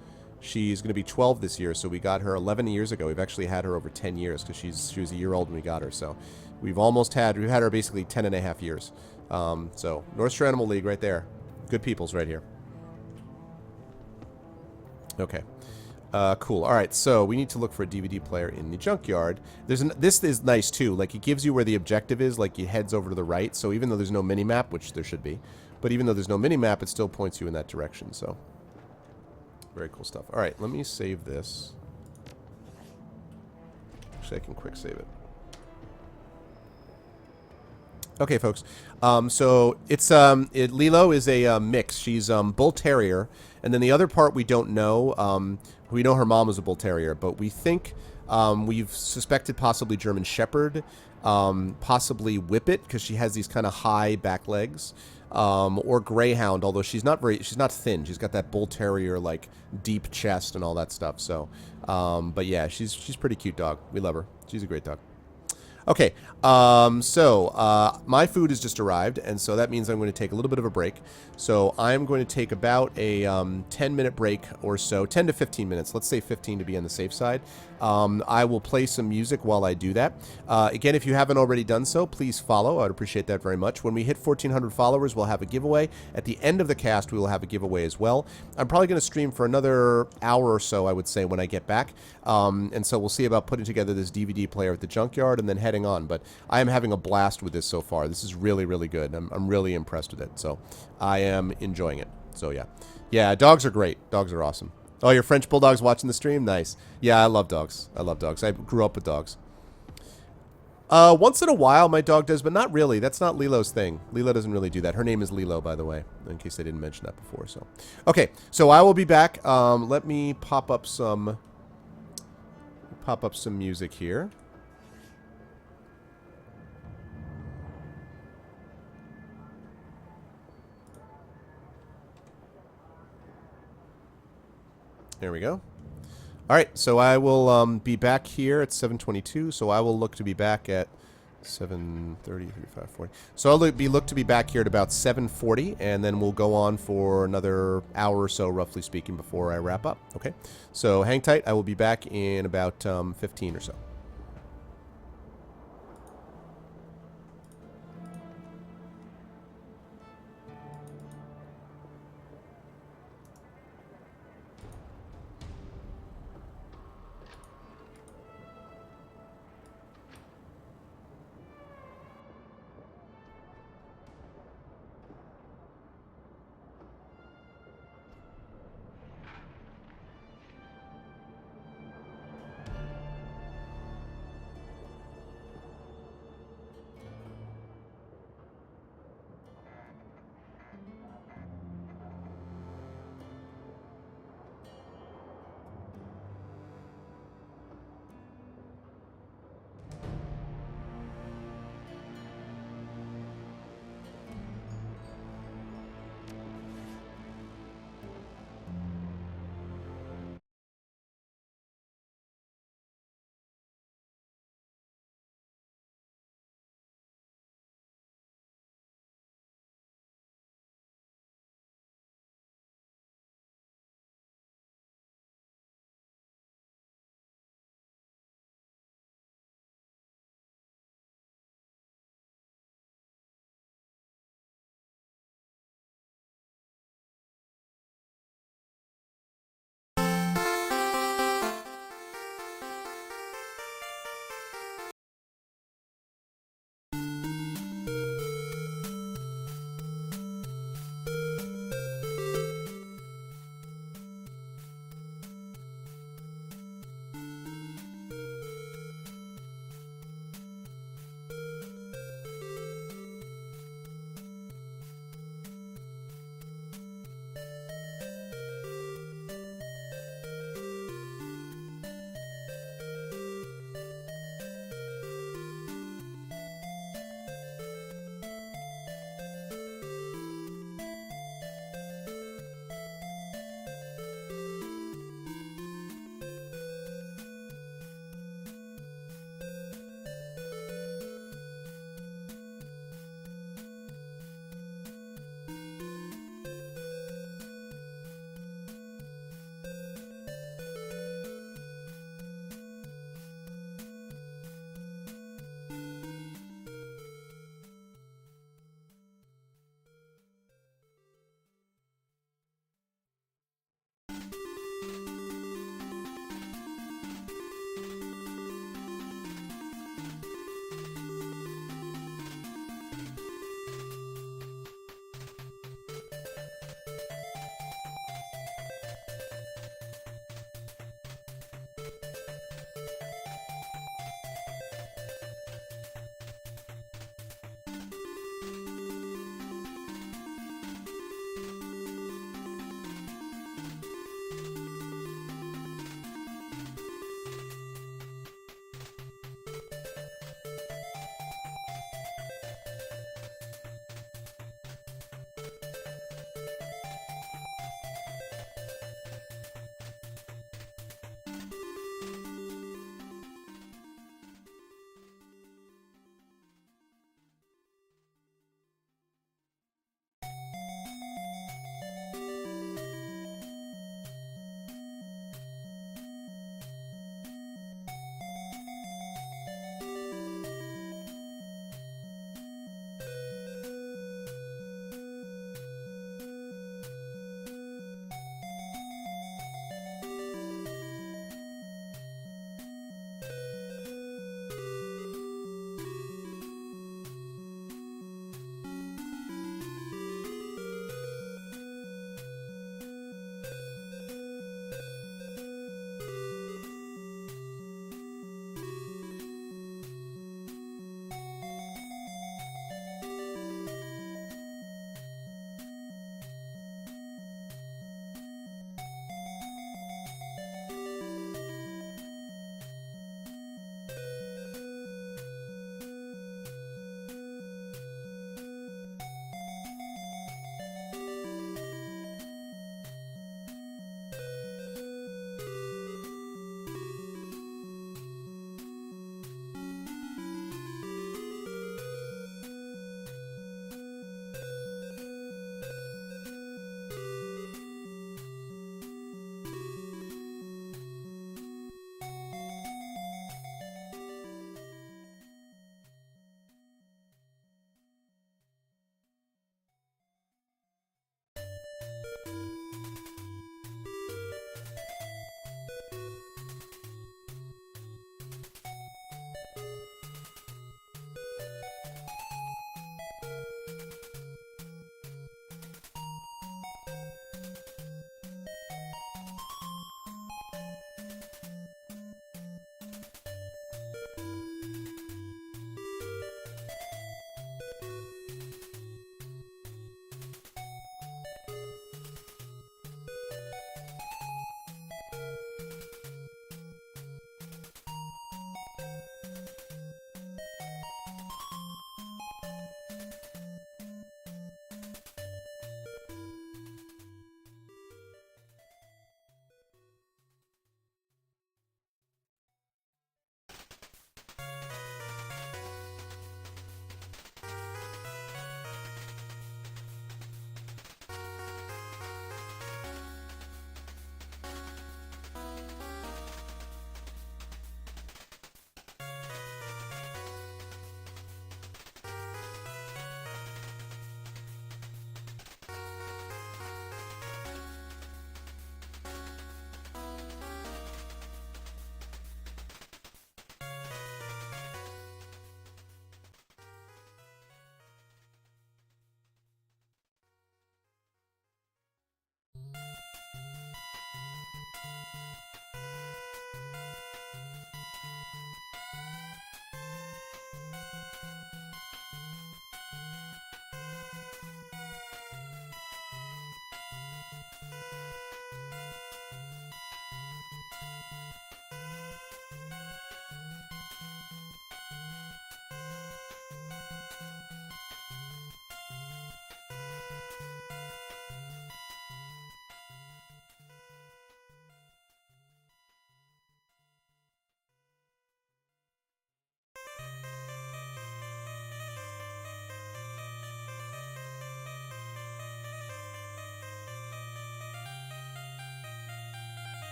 She's going to be 12 this year, so we got her 11 years ago. We've actually had her over 10 years because she was a year old when we got her. So we've had her basically 10 and a half years. So North Shore Animal League right there. Good peoples right here. Okay. Cool. All right, so we need to look for a DVD player in the junkyard. This is nice, too. Like, it gives you where the objective is. Like, it heads over to the right. So even though there's no mini-map, which there should be, but even though there's no mini-map, it still points you in that direction. So, very cool stuff. All right, let me save this. Actually, I can quick save it. Okay, folks. So it's Lilo is a mix. She's Bull Terrier, and then the other part we don't know. We know her mom is a Bull Terrier, but we think we've suspected possibly German Shepherd, possibly Whippet because she has these kind of high back legs, or Greyhound. Although she's not thin. She's got that Bull Terrier like deep chest and all that stuff. So, but yeah, she's pretty cute dog. We love her. She's a great dog. Okay, my food has just arrived, and so that means I'm going to take a little bit of a break. So I'm going to take about a 10-minute break or so, 10 to 15 minutes. Let's say 15 to be on the safe side. I will play some music while I do that. Again, if you haven't already done so, please follow. I'd appreciate that very much. When we hit 1,400 followers, we'll have a giveaway. At the end of the cast, we will have a giveaway as well. I'm probably going to stream for another hour or so, I would say, when I get back. And so we'll see about putting together this DVD player at the junkyard and then heading on. But I am having a blast with this so far. This is really, really good. I'm really impressed with it. So I am enjoying it. So yeah. Yeah, dogs are great. Dogs are awesome. Oh, your French Bulldog's watching the stream? Nice. Yeah, I love dogs. I love dogs. I grew up with dogs. Once in a while my dog does, but not really. That's not Lilo's thing. Lilo doesn't really do that. Her name is Lilo, by the way, in case I didn't mention that before. So, okay. So I will be back. Let me pop up some music here. There we go. All right, so I will be back here at 7:22. So I will look to be back at 7:30, 35, 40. So I'll look to be back here at about 7:40, and then we'll go on for another hour or so, roughly speaking, before I wrap up. Okay. So hang tight. I will be back in about 15 or so.